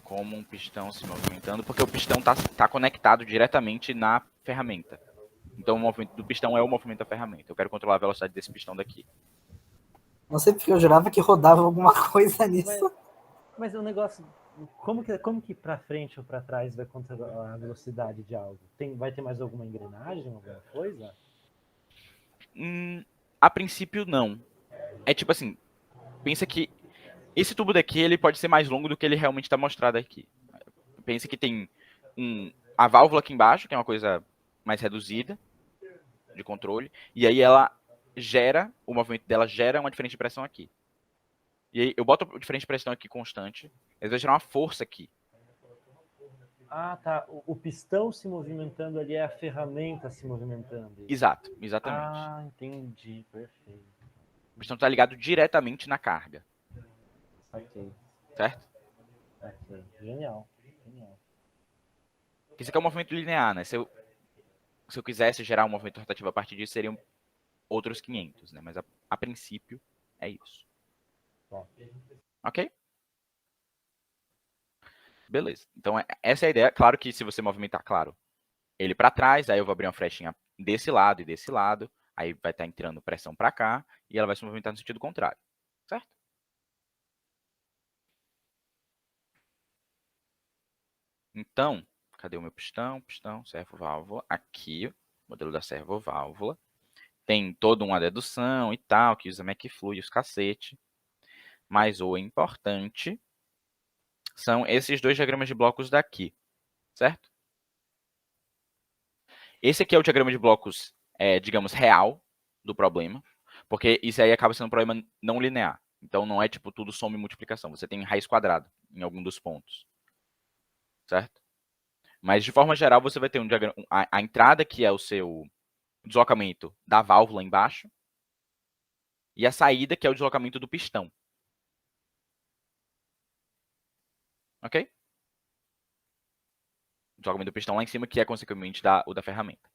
Como um pistão se movimentando, porque o pistão está conectado diretamente na ferramenta. Então o movimento do pistão é o movimento da ferramenta. Eu quero controlar a velocidade desse pistão daqui. Não sei porque eu jurava que rodava alguma coisa nisso. Mas o negócio, como que para frente ou para trás vai controlar a velocidade de algo? Vai ter mais alguma engrenagem, alguma coisa? A princípio, não. É tipo assim, pensa que esse tubo daqui ele pode ser mais longo do que ele realmente está mostrado aqui. Pensa que tem a válvula aqui embaixo, que é uma coisa mais reduzida de controle, e aí ela gera, o movimento dela gera uma diferença de pressão aqui. E aí eu boto a diferença de pressão aqui constante, ele vai gerar uma força aqui. Ah, tá. O pistão se movimentando ali é a ferramenta se movimentando. Exato, exatamente. Ah, entendi. Perfeito. O pistão está ligado diretamente na carga. Saquei. Certo? Saquei. Genial. Genial. Isso aqui é um movimento linear, né? Se eu quisesse gerar um movimento rotativo a partir disso, seriam outros 500, né? Mas a princípio é isso. Bom. Ok? Beleza. Então, essa é a ideia. Claro que se você movimentar, claro, ele para trás, aí eu vou abrir uma frechinha desse lado e desse lado, aí vai estar entrando pressão para cá, e ela vai se movimentar no sentido contrário. Certo? Então, cadê o meu pistão? Pistão, servoválvula. Aqui, modelo da servoválvula. Tem toda uma dedução e tal, que usa McFlui e os cacete. Mas o importante são esses dois diagramas de blocos daqui. Certo? Esse aqui é o diagrama de blocos, digamos, real do problema, porque isso aí acaba sendo um problema não linear. Então não é tipo tudo soma e multiplicação, você tem raiz quadrada em algum dos pontos, certo? Mas de forma geral você vai ter um diagrama, a entrada que é o seu deslocamento da válvula embaixo e a saída que é o deslocamento do pistão. Ok? O deslocamento do pistão lá em cima que é consequentemente o da ferramenta.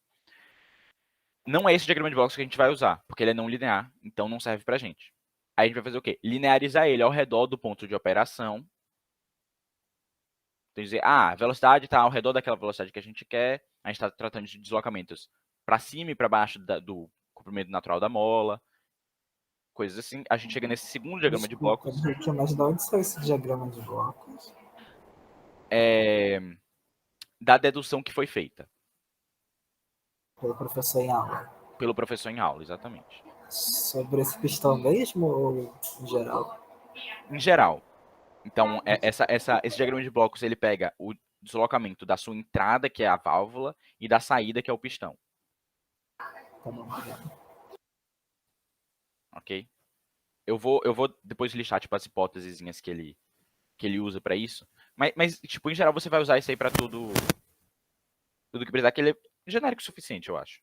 Não é esse diagrama de blocos que a gente vai usar, porque ele é não linear, então não serve pra gente. Aí a gente vai fazer o quê? Linearizar ele ao redor do ponto de operação. Então, dizer, a velocidade está ao redor daquela velocidade que a gente quer. A gente está tratando de deslocamentos para cima e para baixo do comprimento natural da mola. Coisas assim. A gente chega nesse segundo diagrama de Desculpa, blocos. Henrique, mas de onde saiu esse diagrama de blocos? Da dedução que foi feita Pelo professor em aula. pelo professor em aula, exatamente. Sobre esse pistão mesmo ou em geral? Em geral. Então, esse diagrama de blocos, ele pega o deslocamento da sua entrada, que é a válvula, e da saída, que é o pistão. Tá bom. Ok? Eu vou depois listar, tipo, as hipóteses que ele usa para isso. Mas, tipo, em geral, você vai usar isso aí para tudo que precisar, que ele é genérico o suficiente, eu acho.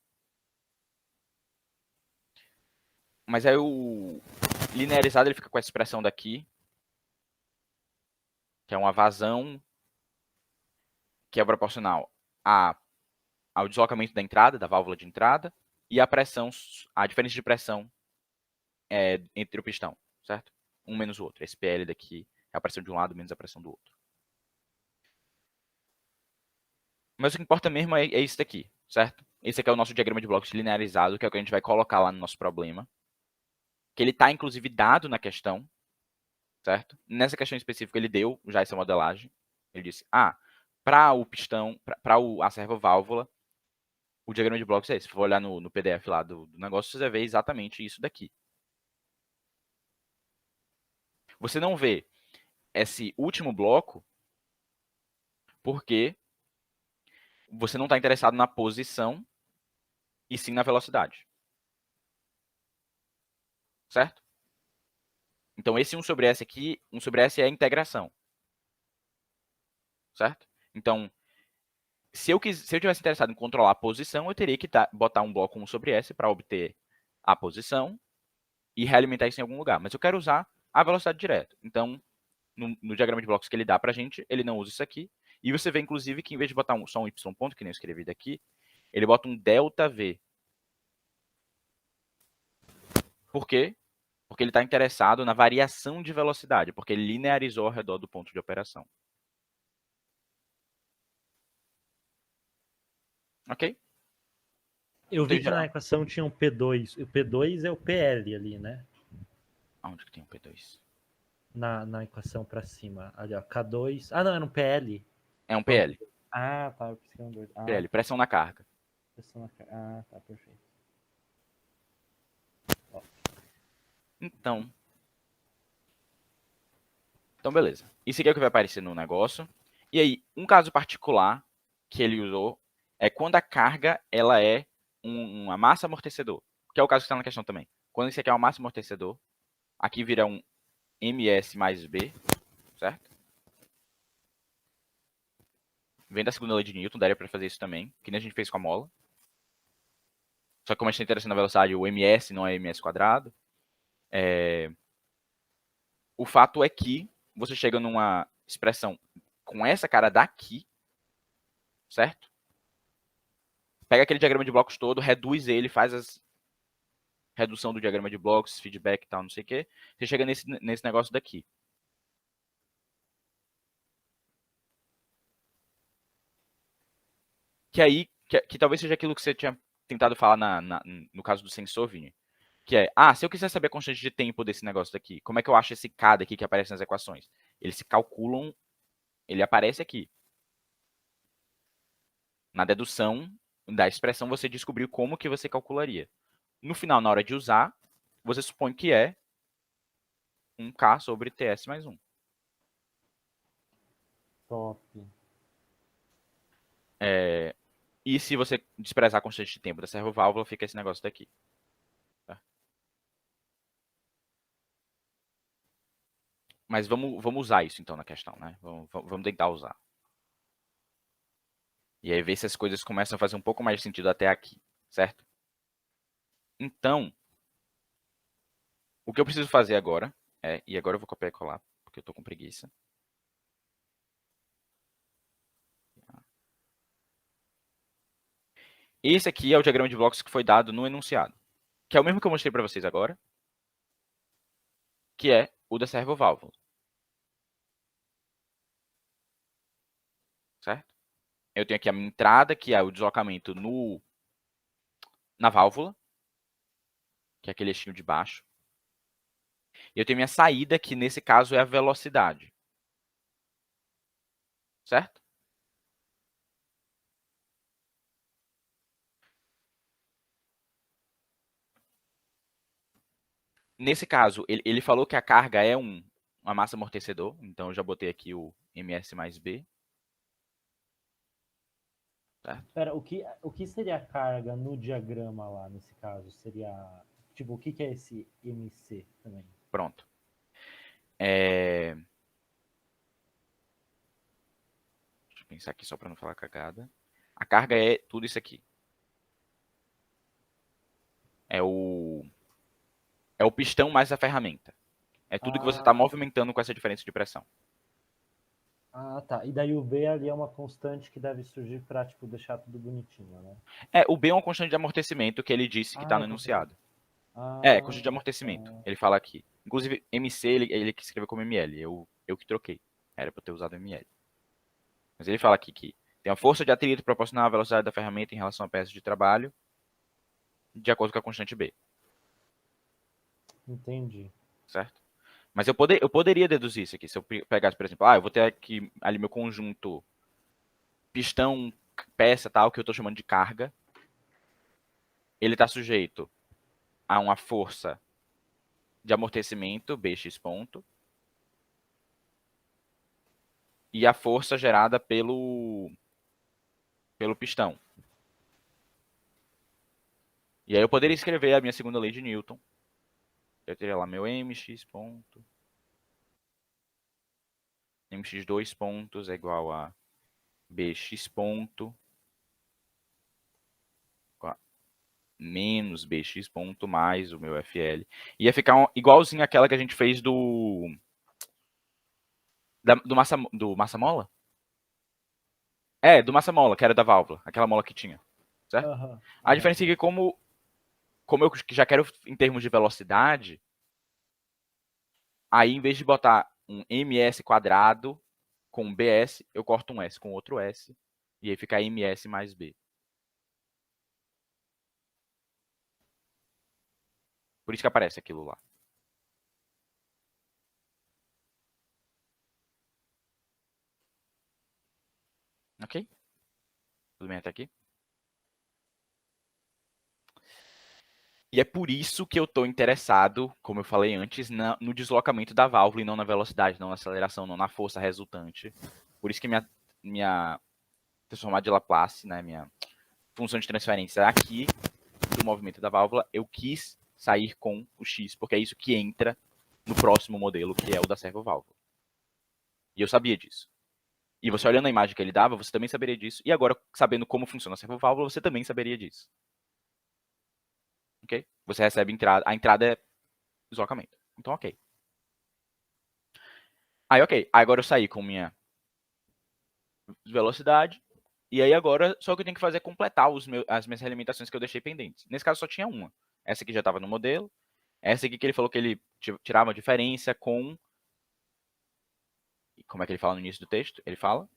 Mas aí o linearizado, ele fica com essa expressão daqui, que é uma vazão que é proporcional ao deslocamento da entrada, da válvula de entrada, e a diferença de pressão entre o pistão, certo? Um menos o outro. Esse PL daqui é a pressão de um lado menos a pressão do outro. Mas o que importa mesmo é isso daqui, certo? Esse aqui é o nosso diagrama de blocos linearizado, que é o que a gente vai colocar lá no nosso problema. Que ele está, inclusive, dado na questão, certo? Nessa questão específica, ele deu já essa modelagem. Ele disse, para o pistão, para a servoválvula, o diagrama de blocos é esse. Se for olhar no PDF lá do negócio, você vai ver exatamente isso daqui. Você não vê esse último bloco porque você não está interessado na posição e sim na velocidade. Certo? Então, esse 1 sobre S aqui, 1 sobre S é a integração. Certo? Então, se eu tivesse interessado em controlar a posição, eu teria que botar um bloco 1 sobre S para obter a posição e realimentar isso em algum lugar. Mas eu quero usar a velocidade direto. Então, no diagrama de blocos que ele dá para a gente, ele não usa isso aqui. E você vê, inclusive, que em vez de botar só um Y ponto, que nem eu escrevi daqui, ele bota um delta V. Por quê? Porque ele está interessado na variação de velocidade, porque ele linearizou ao redor do ponto de operação. Ok? Eu vi Então, que na equação tinha um P2. O P2 é o PL ali, né? Onde que tem o P2? Na equação para cima. Ali, ó. K2. Ah, não, era um PL. É um PL. Ah, tá. Eu pensei um 2. PL, pressão na carga. Ah, tá, perfeito. Ó. Então, beleza. Isso aqui é o que vai aparecer no negócio. E aí, um caso particular que ele usou é quando a carga ela é uma massa amortecedor, que é o caso que está na questão também. Quando isso aqui é uma massa amortecedor, aqui vira um ms mais b, certo? Vem da segunda lei de Newton, daria para fazer isso também, que nem a gente fez com a mola. Só que como a gente está interessado na velocidade, o ms não é ms quadrado. O fato é que você chega numa expressão com essa cara daqui, certo? Pega aquele diagrama de blocos todo, reduz ele, faz as redução do diagrama de blocos, feedback e tal, não sei o quê. Você chega nesse negócio daqui. Que aí, que talvez seja aquilo que você tinha tentado falar no caso do sensor, Vini. Que é, se eu quiser saber a constante de tempo desse negócio daqui, como é que eu acho esse K daqui que aparece nas equações? Eles se calculam, ele aparece aqui. Na dedução da expressão, você descobriu como que você calcularia. No final, na hora de usar, você supõe que é um K sobre TS mais 1. Top. E se você desprezar a constante de tempo da servoválvula, fica esse negócio daqui. Tá? Mas vamos usar isso então na questão, né? Vamos tentar usar. E aí ver se as coisas começam a fazer um pouco mais de sentido até aqui, certo? Então, o que eu preciso fazer agora e agora eu vou copiar e colar, porque eu tô com preguiça. Esse aqui é o diagrama de blocos que foi dado no enunciado, que é o mesmo que eu mostrei para vocês agora, que é o da servoválvula. Certo? Eu tenho aqui a minha entrada, que é o deslocamento na válvula, que é aquele eixinho de baixo. E eu tenho minha saída, que nesse caso é a velocidade. Certo? Nesse caso, ele falou que a carga é uma massa amortecedor, então eu já botei aqui o ms mais b. Certo? Pera, o que seria a carga no diagrama lá, nesse caso? Seria, tipo, o que é esse MC também? Pronto. Deixa eu pensar aqui só para não falar cagada. A carga é tudo isso aqui. É o pistão mais a ferramenta. É tudo que você está movimentando com essa diferença de pressão. Ah, tá. E daí o B ali é uma constante que deve surgir para, tipo, deixar tudo bonitinho, né? O B é uma constante de amortecimento que ele disse que está no enunciado. Constante de amortecimento. Tá. Ele fala aqui. Inclusive, MC, ele que escreveu como ML. Eu que troquei. Era para eu ter usado ML. Mas ele fala aqui que tem a força de atrito proporcional à velocidade da ferramenta em relação à peça de trabalho, de acordo com a constante B. Entendi. Certo? Mas eu poderia deduzir isso aqui. Se eu pegasse, por exemplo, eu vou ter aqui ali meu conjunto pistão, peça, tal, que eu estou chamando de carga. Ele está sujeito a uma força de amortecimento, Bx ponto, e a força gerada pelo pistão. E aí eu poderia escrever a minha segunda lei de Newton. Eu teria lá meu mx ponto. Mx2 pontos é igual a bx ponto menos bx ponto mais o meu FL. Ia ficar igualzinho aquela que a gente fez do massa mola? Do massa mola, que era da válvula, aquela mola que tinha. Certo? A diferença é que como eu já quero em termos de velocidade, aí em vez de botar um ms quadrado com um bs, eu corto um s com outro s, e aí fica ms mais b. Por isso que aparece aquilo lá. Ok? Tudo bem até aqui? E é por isso que eu estou interessado, como eu falei antes, no deslocamento da válvula e não na velocidade, não na aceleração, não na força resultante. Por isso que minha transformada de Laplace, né, minha função de transferência aqui do movimento da válvula, eu quis sair com o x, porque é isso que entra no próximo modelo, que é o da servoválvula. E eu sabia disso. E você olhando a imagem que ele dava, você também saberia disso. E agora, sabendo como funciona a servoválvula, você também saberia disso. Ok? Você recebe entrada. A entrada é deslocamento. Então, ok. Aí, ok. Agora eu saí com minha velocidade. E aí agora, só o que eu tenho que fazer é completar as minhas realimentações que eu deixei pendentes. Nesse caso, só tinha uma. Essa aqui já estava no modelo. Essa aqui que ele falou que ele tirava uma diferença com... Como é que ele fala no início do texto? Ele fala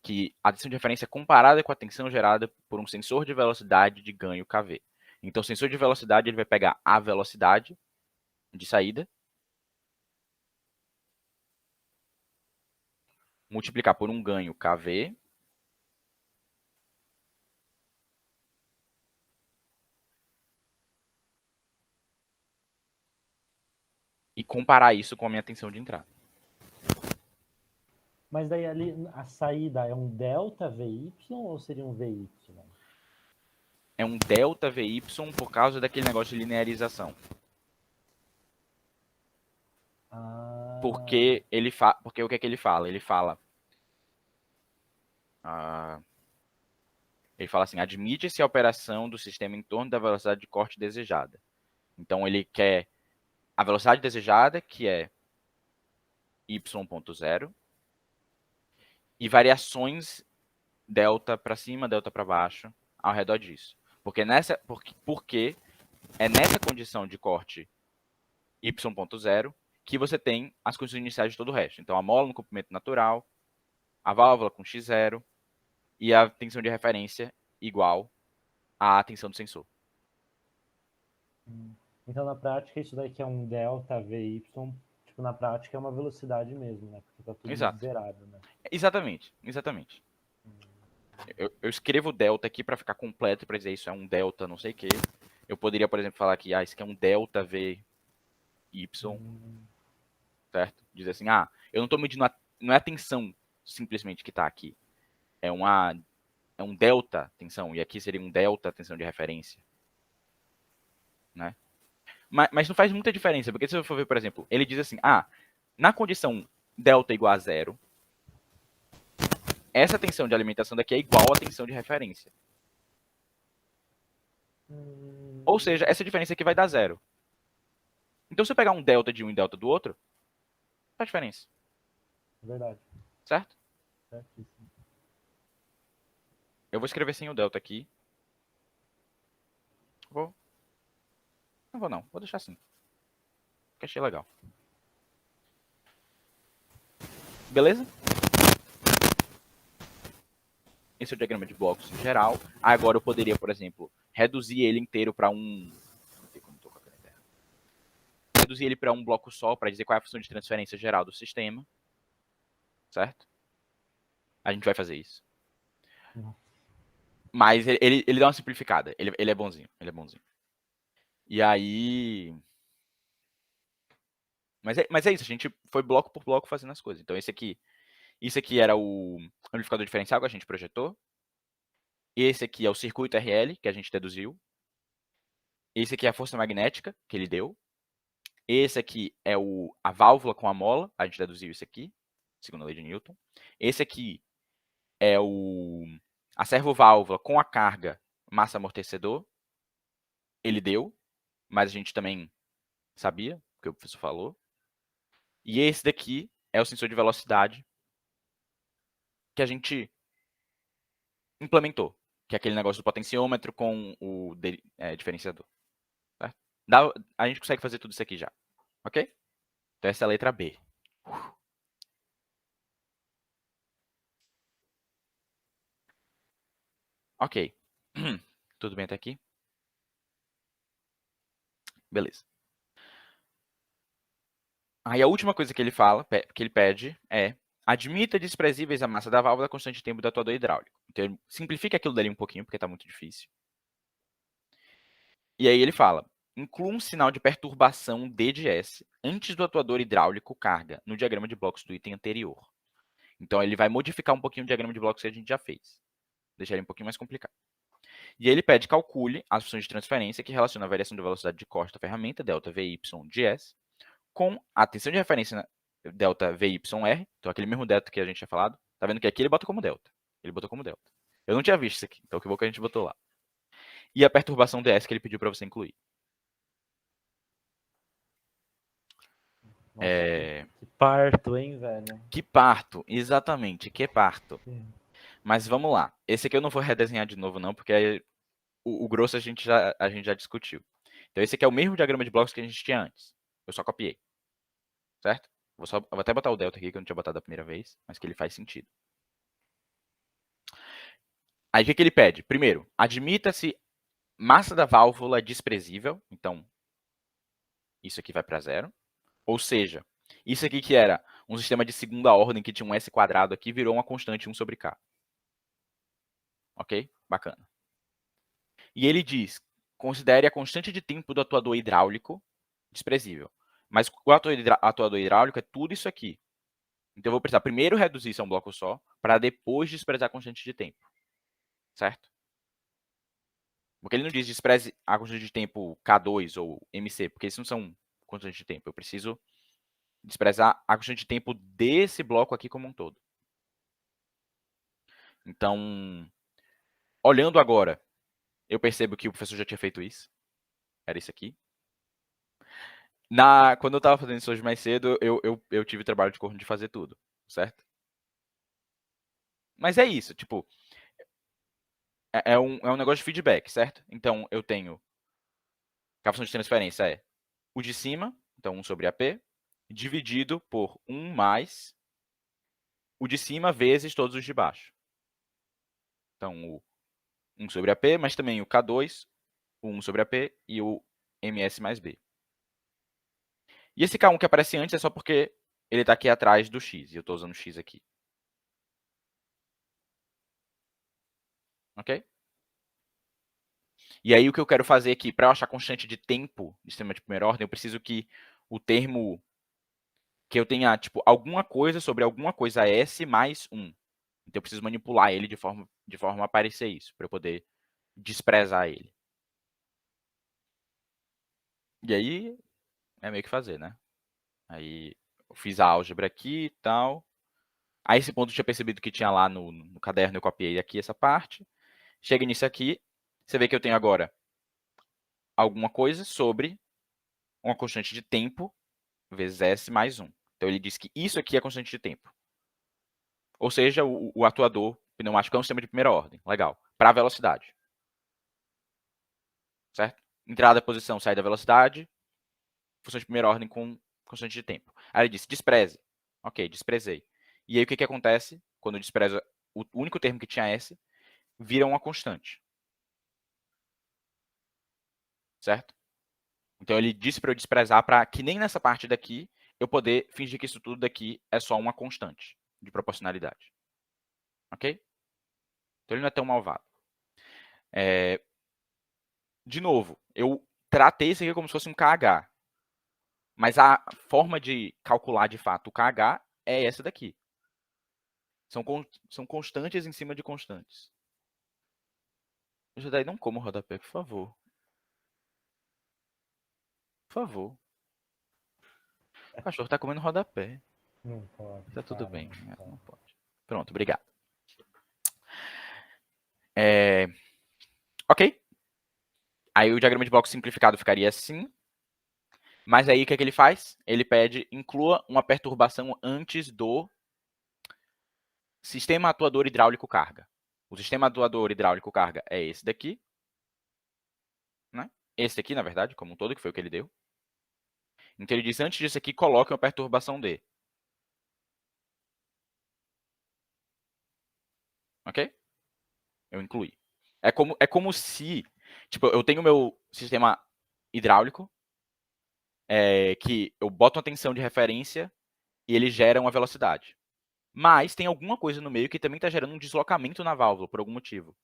que a tensão de referência é comparada com a tensão gerada por um sensor de velocidade de ganho kV. Então, o sensor de velocidade ele vai pegar a velocidade de saída, multiplicar por um ganho kV, e comparar isso com a minha tensão de entrada. Mas daí ali a saída é um delta VY ou seria um VY? É um delta VY por causa daquele negócio de linearização. Ah, Porque o que é que ele fala? Ah, ele fala assim, admite-se a operação do sistema em torno da velocidade de corte desejada. Então ele quer a velocidade desejada, que é y.0, e variações delta para cima, delta para baixo, ao redor disso. Porque é nessa condição de corte y.0 que você tem as condições iniciais de todo o resto. Então a mola no comprimento natural, a válvula com x0 e a tensão de referência igual à tensão do sensor. então na prática isso daí que é um delta VY, tipo, na prática é uma velocidade mesmo, né? Porque tá tudo Exato. zerado, né? Exatamente. Eu escrevo delta aqui para ficar completo, para dizer isso é um delta não sei o que. Eu poderia, por exemplo, falar que isso aqui é um delta VY, certo? Dizer assim, eu não estou medindo, não é a tensão simplesmente que está aqui. É um delta tensão, e aqui seria um delta tensão de referência. Né? Mas não faz muita diferença, porque se eu for ver, por exemplo, ele diz assim, na condição delta igual a zero, essa tensão de alimentação daqui é igual à tensão de referência. Ou seja, essa diferença aqui vai dar zero. Então, se eu pegar um delta de um e delta do outro, faz diferença. Verdade. Certo? Certíssimo. Eu vou escrever sem o delta aqui. Não vou não. Vou deixar assim. Porque achei legal. Beleza? Esse é o diagrama de blocos em geral. Agora eu poderia, por exemplo, reduzir ele inteiro para reduzir ele para um bloco só, para dizer qual é a função de transferência geral do sistema. Certo? A gente vai fazer isso. Mas ele dá uma simplificada. Ele é bonzinho. E aí... Mas é isso, a gente foi bloco por bloco fazendo as coisas. Então isso aqui era o amplificador diferencial que a gente projetou. Esse aqui é o circuito RL, que a gente deduziu. Esse aqui é a força magnética, que ele deu. Esse aqui é a válvula com a mola, a gente deduziu isso aqui, segundo a lei de Newton. Esse aqui é a servoválvula com a carga massa amortecedor. Ele deu, mas a gente também sabia, porque o professor falou. E esse daqui é o sensor de velocidade que a gente implementou, que é aquele negócio do potenciômetro com o diferenciador. Certo? A gente consegue fazer tudo isso aqui já. Ok? Então essa é a letra B. Ok. Tudo bem até aqui? Beleza. Aí a última coisa que ele fala, que ele pede é: admita desprezíveis a massa da válvula constante de tempo do atuador hidráulico. Então ele simplifica aquilo dali um pouquinho, porque está muito difícil. E aí ele fala: inclua um sinal de perturbação D de S antes do atuador hidráulico carga no diagrama de blocos do item anterior. Então ele vai modificar um pouquinho o diagrama de blocos que a gente já fez. Deixar ele um pouquinho mais complicado. E aí ele pede calcule as funções de transferência que relacionam a variação de velocidade de corte da ferramenta, delta VY de S, com a tensão de referência delta VYR, então aquele mesmo delta que a gente tinha falado. Tá vendo que aqui ele bota como delta. Ele botou como delta. Eu não tinha visto isso aqui, então que bom que a gente botou lá. E a perturbação DS que ele pediu para você incluir. Nossa, que parto, hein, velho? Que parto, exatamente, que parto. Mas vamos lá. Esse aqui eu não vou redesenhar de novo não, porque o grosso a gente já discutiu. Então esse aqui é o mesmo diagrama de blocos que a gente tinha antes. Eu só copiei. Certo? Eu vou até botar o delta aqui, que eu não tinha botado da primeira vez, mas que ele faz sentido. Aí o que ele pede? Primeiro, admita-se massa da válvula desprezível. Então, isso aqui vai para zero. Ou seja, isso aqui que era um sistema de segunda ordem que tinha um S quadrado aqui, virou uma constante 1 sobre K. Ok? Bacana. E ele diz, considere a constante de tempo do atuador hidráulico desprezível. Mas o atuador hidráulico é tudo isso aqui. Então eu vou precisar primeiro reduzir isso a um bloco só, para depois desprezar a constante de tempo. Certo? Porque ele não diz despreze a constante de tempo K2 ou MC, porque isso não são constantes de tempo. Eu preciso desprezar a constante de tempo desse bloco aqui como um todo. Então, olhando agora, eu percebo que o professor já tinha feito isso. Era isso aqui. Quando eu estava fazendo isso hoje mais cedo, eu tive o trabalho de corno de fazer tudo, certo? Mas é isso, tipo, é um negócio de feedback, certo? Então, eu tenho que a função de transferência é o de cima, então 1 sobre AP, dividido por 1 mais o de cima vezes todos os de baixo. Então, o 1 sobre AP, mas também o K2, o 1 sobre AP e o MS mais B. E esse K1 que aparece antes é só porque ele está aqui atrás do X, e eu estou usando o X aqui. Ok? E aí o que eu quero fazer aqui, para eu achar constante de tempo de sistema de primeira ordem, eu preciso que o termo que eu tenha, tipo, alguma coisa sobre alguma coisa S mais 1. Então eu preciso manipular ele de forma a aparecer isso, para eu poder desprezar ele. E aí é meio que fazer, né? Aí eu fiz a álgebra aqui e tal. A esse ponto eu tinha percebido que tinha lá no caderno, eu copiei aqui essa parte. Chega nisso aqui, você vê que eu tenho agora alguma coisa sobre uma constante de tempo vezes S mais 1. Então ele diz que isso aqui é a constante de tempo. Ou seja, o atuador pneumático é um sistema de primeira ordem. Legal. Para a velocidade. Certo? Entrada, posição, saída, velocidade. Função de primeira ordem com constante de tempo. Aí ele disse, despreze. Ok, desprezei. E aí o que acontece quando eu desprezo o único termo que tinha S, vira uma constante. Certo? Então ele disse para eu desprezar para que nem nessa parte daqui eu poder fingir que isso tudo daqui é só uma constante de proporcionalidade. Ok? Então ele não é tão malvado. De novo, eu tratei isso aqui como se fosse um KH. Mas a forma de calcular de fato o KH é essa daqui. São constantes em cima de constantes. Daí não como rodapé, por favor. Por favor. O cachorro tá comendo rodapé. Não pode. Tá tudo para, bem. não pode. Não pode. Pronto, obrigado. Ok. Aí o diagrama de bloco simplificado ficaria assim. Mas aí o que ele faz? Ele pede, inclua uma perturbação antes do sistema atuador hidráulico carga. O sistema atuador hidráulico carga é esse daqui. Né? Esse aqui, na verdade, como um todo, que foi o que ele deu. Então ele diz, antes disso aqui, coloque uma perturbação D. Ok? Eu incluí. É como se, tipo, eu tenho o meu sistema hidráulico, que eu boto uma tensão de referência e ele gera uma velocidade. Mas tem alguma coisa no meio que também está gerando um deslocamento na válvula, por algum motivo.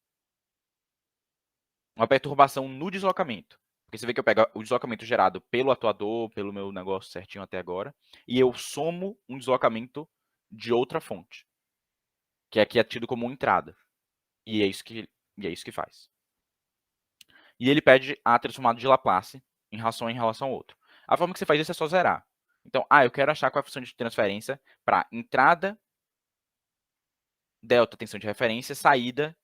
Uma perturbação no deslocamento. Porque você vê que eu pego o deslocamento gerado pelo atuador, pelo meu negócio certinho até agora, e eu somo um deslocamento de outra fonte, que aqui é tido como entrada. E é isso que faz. E ele pede a transformada de Laplace em relação ao outro. A forma que você faz isso é só zerar. Então, eu quero achar qual é a função de transferência para entrada, delta, tensão de referência, saída,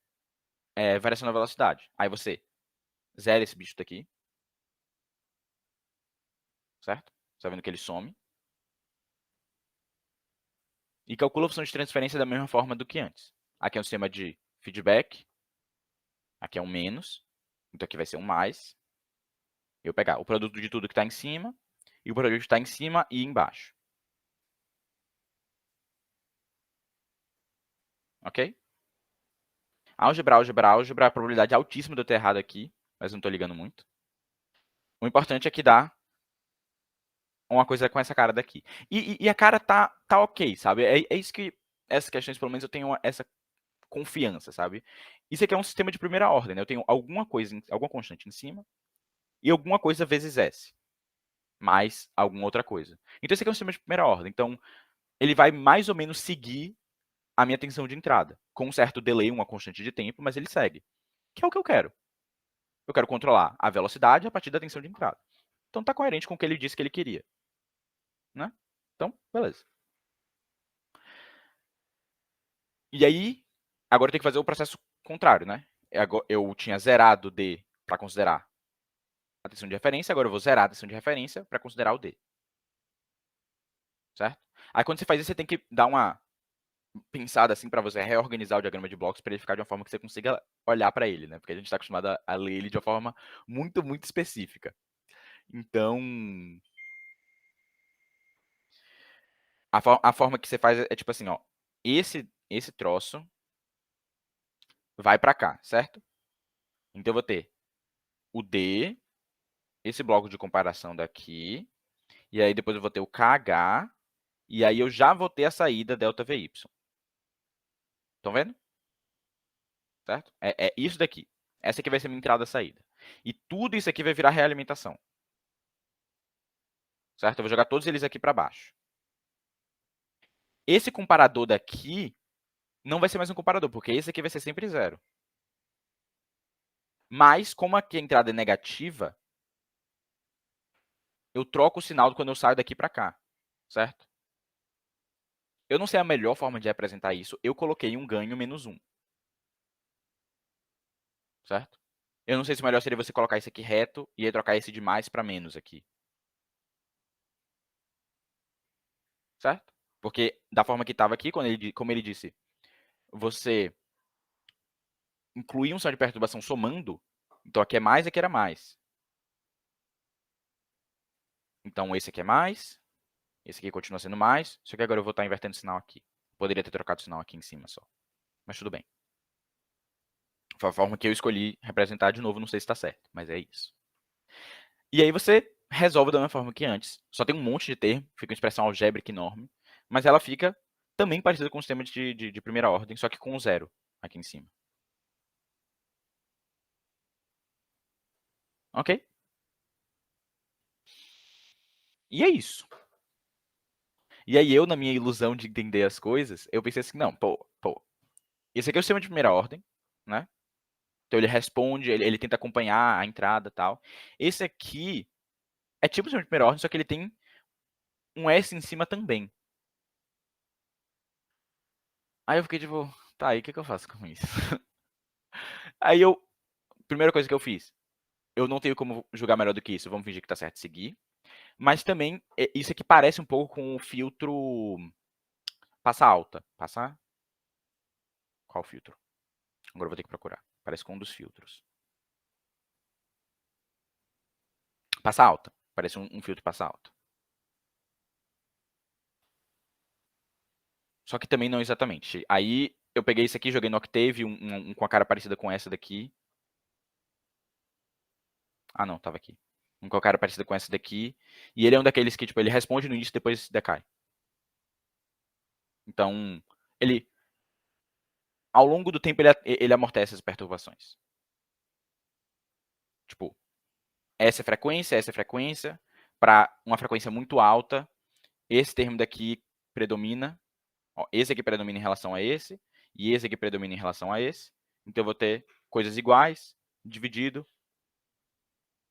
variação da velocidade. Aí você zera esse bicho daqui. Certo? Você tá vendo que ele some. E calcula a função de transferência da mesma forma do que antes. Aqui é um sistema de feedback. Aqui é um menos. Então aqui vai ser um mais. Eu pegar o produto de tudo que está em cima e o produto que está em cima e embaixo. Ok? Álgebra, álgebra, álgebra. A probabilidade altíssima de eu ter errado aqui, mas não estou ligando muito. O importante é que dá uma coisa com essa cara daqui. E a cara tá ok, sabe? É isso que essas questões, pelo menos, eu tenho essa confiança, sabe? Isso aqui é um sistema de primeira ordem, né? Eu tenho alguma constante em cima e alguma coisa vezes S, mais alguma outra coisa. Então, esse aqui é um sistema de primeira ordem. Então, ele vai mais ou menos seguir a minha tensão de entrada, com um certo delay, uma constante de tempo, mas ele segue. Que é o que eu quero. Eu quero controlar a velocidade a partir da tensão de entrada. Então está coerente com o que ele disse que ele queria. Né? Então, beleza. E aí, agora eu tenho que fazer o processo contrário, né? Eu tinha zerado o D para considerar a tensão de referência, agora eu vou zerar a tensão de referência para considerar o D. Certo? Aí quando você faz isso, você tem que dar uma pensada assim para você reorganizar o diagrama de blocos para ele ficar de uma forma que você consiga olhar para ele, né? Porque a gente está acostumado a ler ele de uma forma muito, muito específica. Então, a forma que você faz é tipo assim, ó, esse troço vai para cá, certo? Então eu vou ter o D, esse bloco de comparação daqui, e aí depois eu vou ter o KH, e aí eu já vou ter a saída ΔVY. Estão vendo? Certo? É isso daqui. Essa aqui vai ser minha entrada e saída. E tudo isso aqui vai virar realimentação. Certo? Eu vou jogar todos eles aqui para baixo. Esse comparador daqui não vai ser mais um comparador, porque esse aqui vai ser sempre zero. Mas, como aqui a entrada é negativa, eu troco o sinal quando eu saio daqui para cá. Certo? Eu não sei a melhor forma de representar isso. Eu coloquei um ganho menos 1. Certo? Eu não sei se o melhor seria você colocar isso aqui reto e aí trocar esse de mais para menos aqui. Certo? Porque da forma que estava aqui, como ele disse, você incluir um sinal de perturbação somando, então aqui é mais, aqui era mais. Então esse aqui é mais, esse aqui continua sendo mais, só que agora eu vou estar invertendo o sinal aqui. Poderia ter trocado o sinal aqui em cima só. Mas tudo bem. Foi a forma que eu escolhi representar de novo, não sei se está certo, mas é isso. E aí você resolve da mesma forma que antes. Só tem um monte de termo, fica uma expressão algébrica enorme, mas ela fica também parecida com o sistema de primeira ordem, só que com um zero aqui em cima. Ok? E é isso. E aí eu, na minha ilusão de entender as coisas, eu pensei assim, não, esse aqui é o sistema de primeira ordem, né? Então ele responde, ele tenta acompanhar a entrada e tal. Esse aqui é tipo o sistema de primeira ordem, só que ele tem um S em cima também. Aí eu fiquei tipo, tá, aí o que eu faço com isso? Aí primeira coisa que eu fiz, eu não tenho como julgar melhor do que isso, vamos fingir que tá certo e seguir. Mas também, isso aqui parece um pouco com o filtro passa alta. Passar? Qual filtro? Agora eu vou ter que procurar. Parece com um dos filtros. Passa alta. Parece um filtro passa alta. Só que também não exatamente. Aí eu peguei esse aqui, joguei no Octave, um com a cara parecida com essa daqui. Ah, não, tava aqui. Um com a cara parecida com essa daqui. E ele é um daqueles que, tipo, ele responde no início e depois decai. Então, ele, ao longo do tempo, ele amortece as perturbações. Tipo, essa é frequência. Para uma frequência muito alta, esse termo daqui predomina. Ó, esse aqui predomina em relação a esse. E esse aqui predomina em relação a esse. Então, eu vou ter coisas iguais, dividido,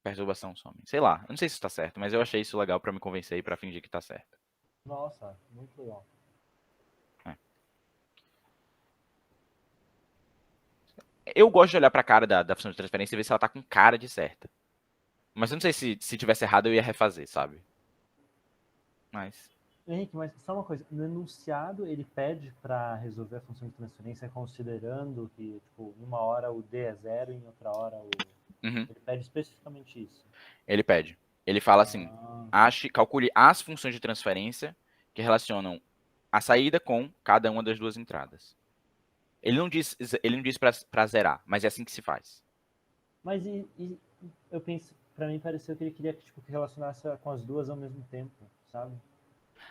perturbação some. Sei lá, eu não sei se está certo, mas eu achei isso legal para me convencer e para fingir que está certo. Nossa, muito legal. É. Eu gosto de olhar para a cara da função de transferência e ver se ela está com cara de certa. Mas eu não sei se tivesse errado eu ia refazer, sabe? Mas... Henrique, mas só uma coisa, no enunciado ele pede para resolver a função de transferência considerando que, tipo, em uma hora o D é zero e em outra hora o... Uhum. Ele pede especificamente isso. Ele pede. Ele fala assim, calcule as funções de transferência que relacionam a saída com cada uma das duas entradas. Ele não diz para zerar, mas é assim que se faz. Mas eu penso, para mim pareceu que ele queria que, tipo, que relacionasse com as duas ao mesmo tempo, sabe?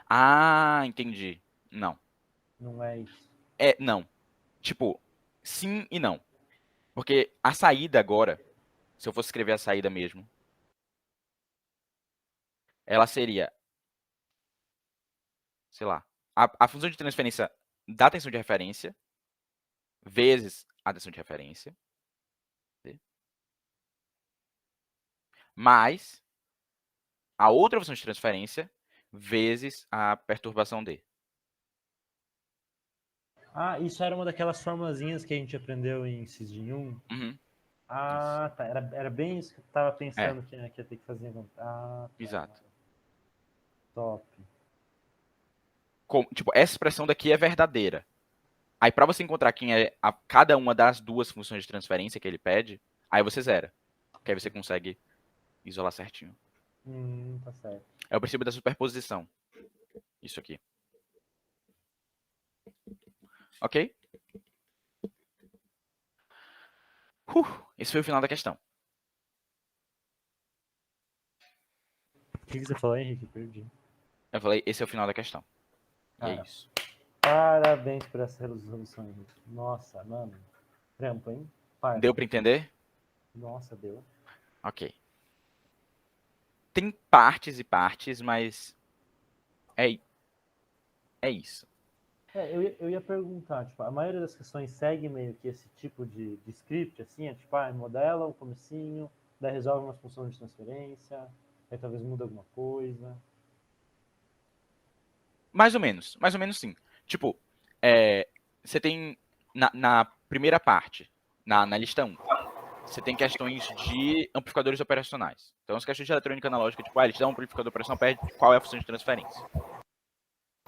Ah, entendi. Não. Não é isso. Não. Tipo, sim e não. Porque a saída agora, se eu fosse escrever a saída mesmo, ela seria, sei lá, a função de transferência da tensão de referência vezes a tensão de referência, mais a outra função de transferência vezes a perturbação D. Ah, isso era uma daquelas formulazinhas que a gente aprendeu em SysGen 1? Uhum, Ah, tá. Era bem isso que eu tava pensando que ia ter que fazer. Ah, tá. exato. Top. Tipo, essa expressão daqui é verdadeira. Aí, para você encontrar quem é cada uma das duas funções de transferência que ele pede, aí você zera. Que aí você consegue isolar certinho. Tá certo. É o princípio da superposição. Isso aqui. Ok? Esse foi o final da questão. O que você falou, Henrique? Perdi. Eu falei, esse é o final da questão. E é Cara, isso. parabéns por essa resolução, Henrique. Nossa, mano. Trampo, hein? Parça. Deu para entender? Nossa, deu. Ok. Tem partes e partes, mas é isso. Eu ia perguntar, tipo, a maioria das questões segue meio que esse tipo de script, assim, é tipo, modela o comecinho, daí resolve umas funções de transferência, aí talvez muda alguma coisa. Mais ou menos sim. Tipo, você tem na primeira parte, na lista 1, você tem questões de amplificadores operacionais. Então, as questões de eletrônica analógica, tipo, ele te dá um amplificador operacional, pede qual é a função de transferência.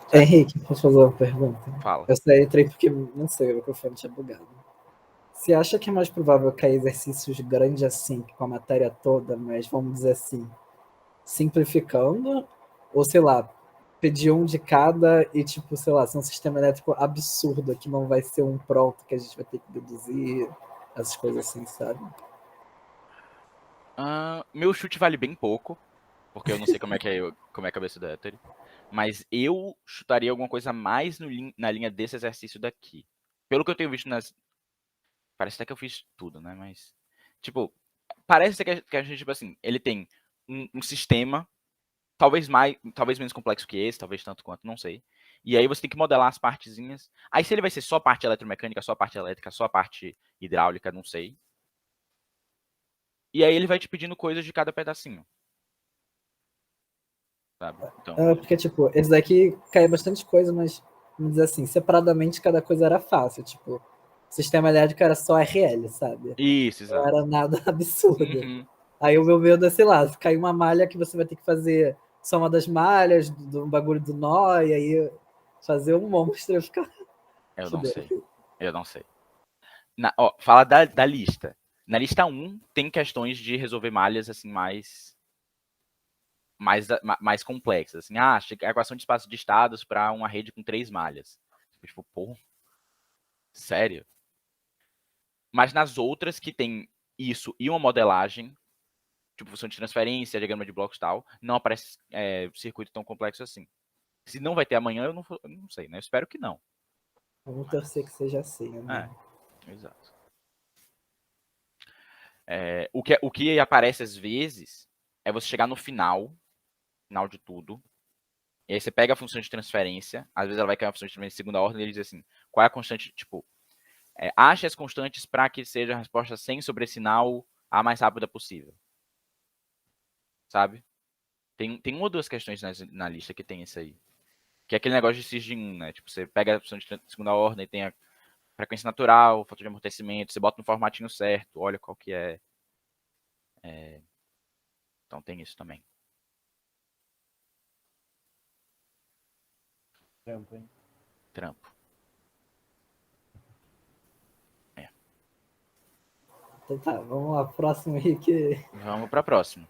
Certo? Henrique, posso fazer uma pergunta? Fala. Eu só entrei porque, não sei, o microfone tinha bugado. Você acha que é mais provável cair exercícios grandes assim, com a matéria toda, mas vamos dizer assim, simplificando? Ou, sei lá, pedir um de cada e, tipo, sei lá, ser um sistema elétrico absurdo que não vai ser um pronto que a gente vai ter que deduzir, essas coisas assim, sabe? Meu chute vale bem pouco, porque eu não sei como é a cabeça do hétero. Mas eu chutaria alguma coisa mais na linha desse exercício daqui. Pelo que eu tenho visto nas. Parece até que eu fiz tudo, né? Mas. Tipo, parece que a gente, tipo assim, ele tem um sistema, talvez menos complexo que esse, talvez tanto quanto, não sei. E aí você tem que modelar as partezinhas. Aí se ele vai ser só parte eletromecânica, só parte elétrica, só parte hidráulica, não sei. E aí ele vai te pedindo coisas de cada pedacinho. Sabe? Então. Porque, tipo, esse daqui cai bastante coisa, mas, vamos dizer assim, separadamente cada coisa era fácil. Tipo, o sistema elétrico era só RL, sabe? Isso, Não exato. era nada absurdo. Uhum. Aí o meu medo é, sei lá, cair uma malha que você vai ter que fazer só uma das malhas, do bagulho do nó, e aí fazer um monstro e ficar. Eu não Fudeu. sei. Eu não sei. Fala da lista. Na lista 1 tem questões de resolver malhas assim mais complexas. Assim, a equação de espaço de estados para uma rede com 3 malhas. Tipo, pô, sério? Mas nas outras que tem isso e uma modelagem, tipo função de transferência, diagrama de blocos e tal, não aparece circuito tão complexo assim. Se não vai ter amanhã, eu não sei, né? Eu espero que não. Vamos Mas, torcer que seja assim, né? exato. O que aparece às vezes é você chegar no final de tudo, e aí você pega a função de transferência, às vezes ela vai cair uma função de transferência de segunda ordem, e ele diz assim, qual é a constante, tipo, ache as constantes para que seja a resposta sem sobressinal a mais rápida possível. Sabe? Tem uma ou duas questões na lista que tem isso aí. Que é aquele negócio de SysGen 1, né? Tipo, você pega a função de segunda ordem, tem a frequência natural, o fator de amortecimento, você bota no formatinho certo, olha qual que é. Então tem isso também. Trampo, hein? Trampo. Então tá, vamos lá, próximo aí que. Vamos para a próxima.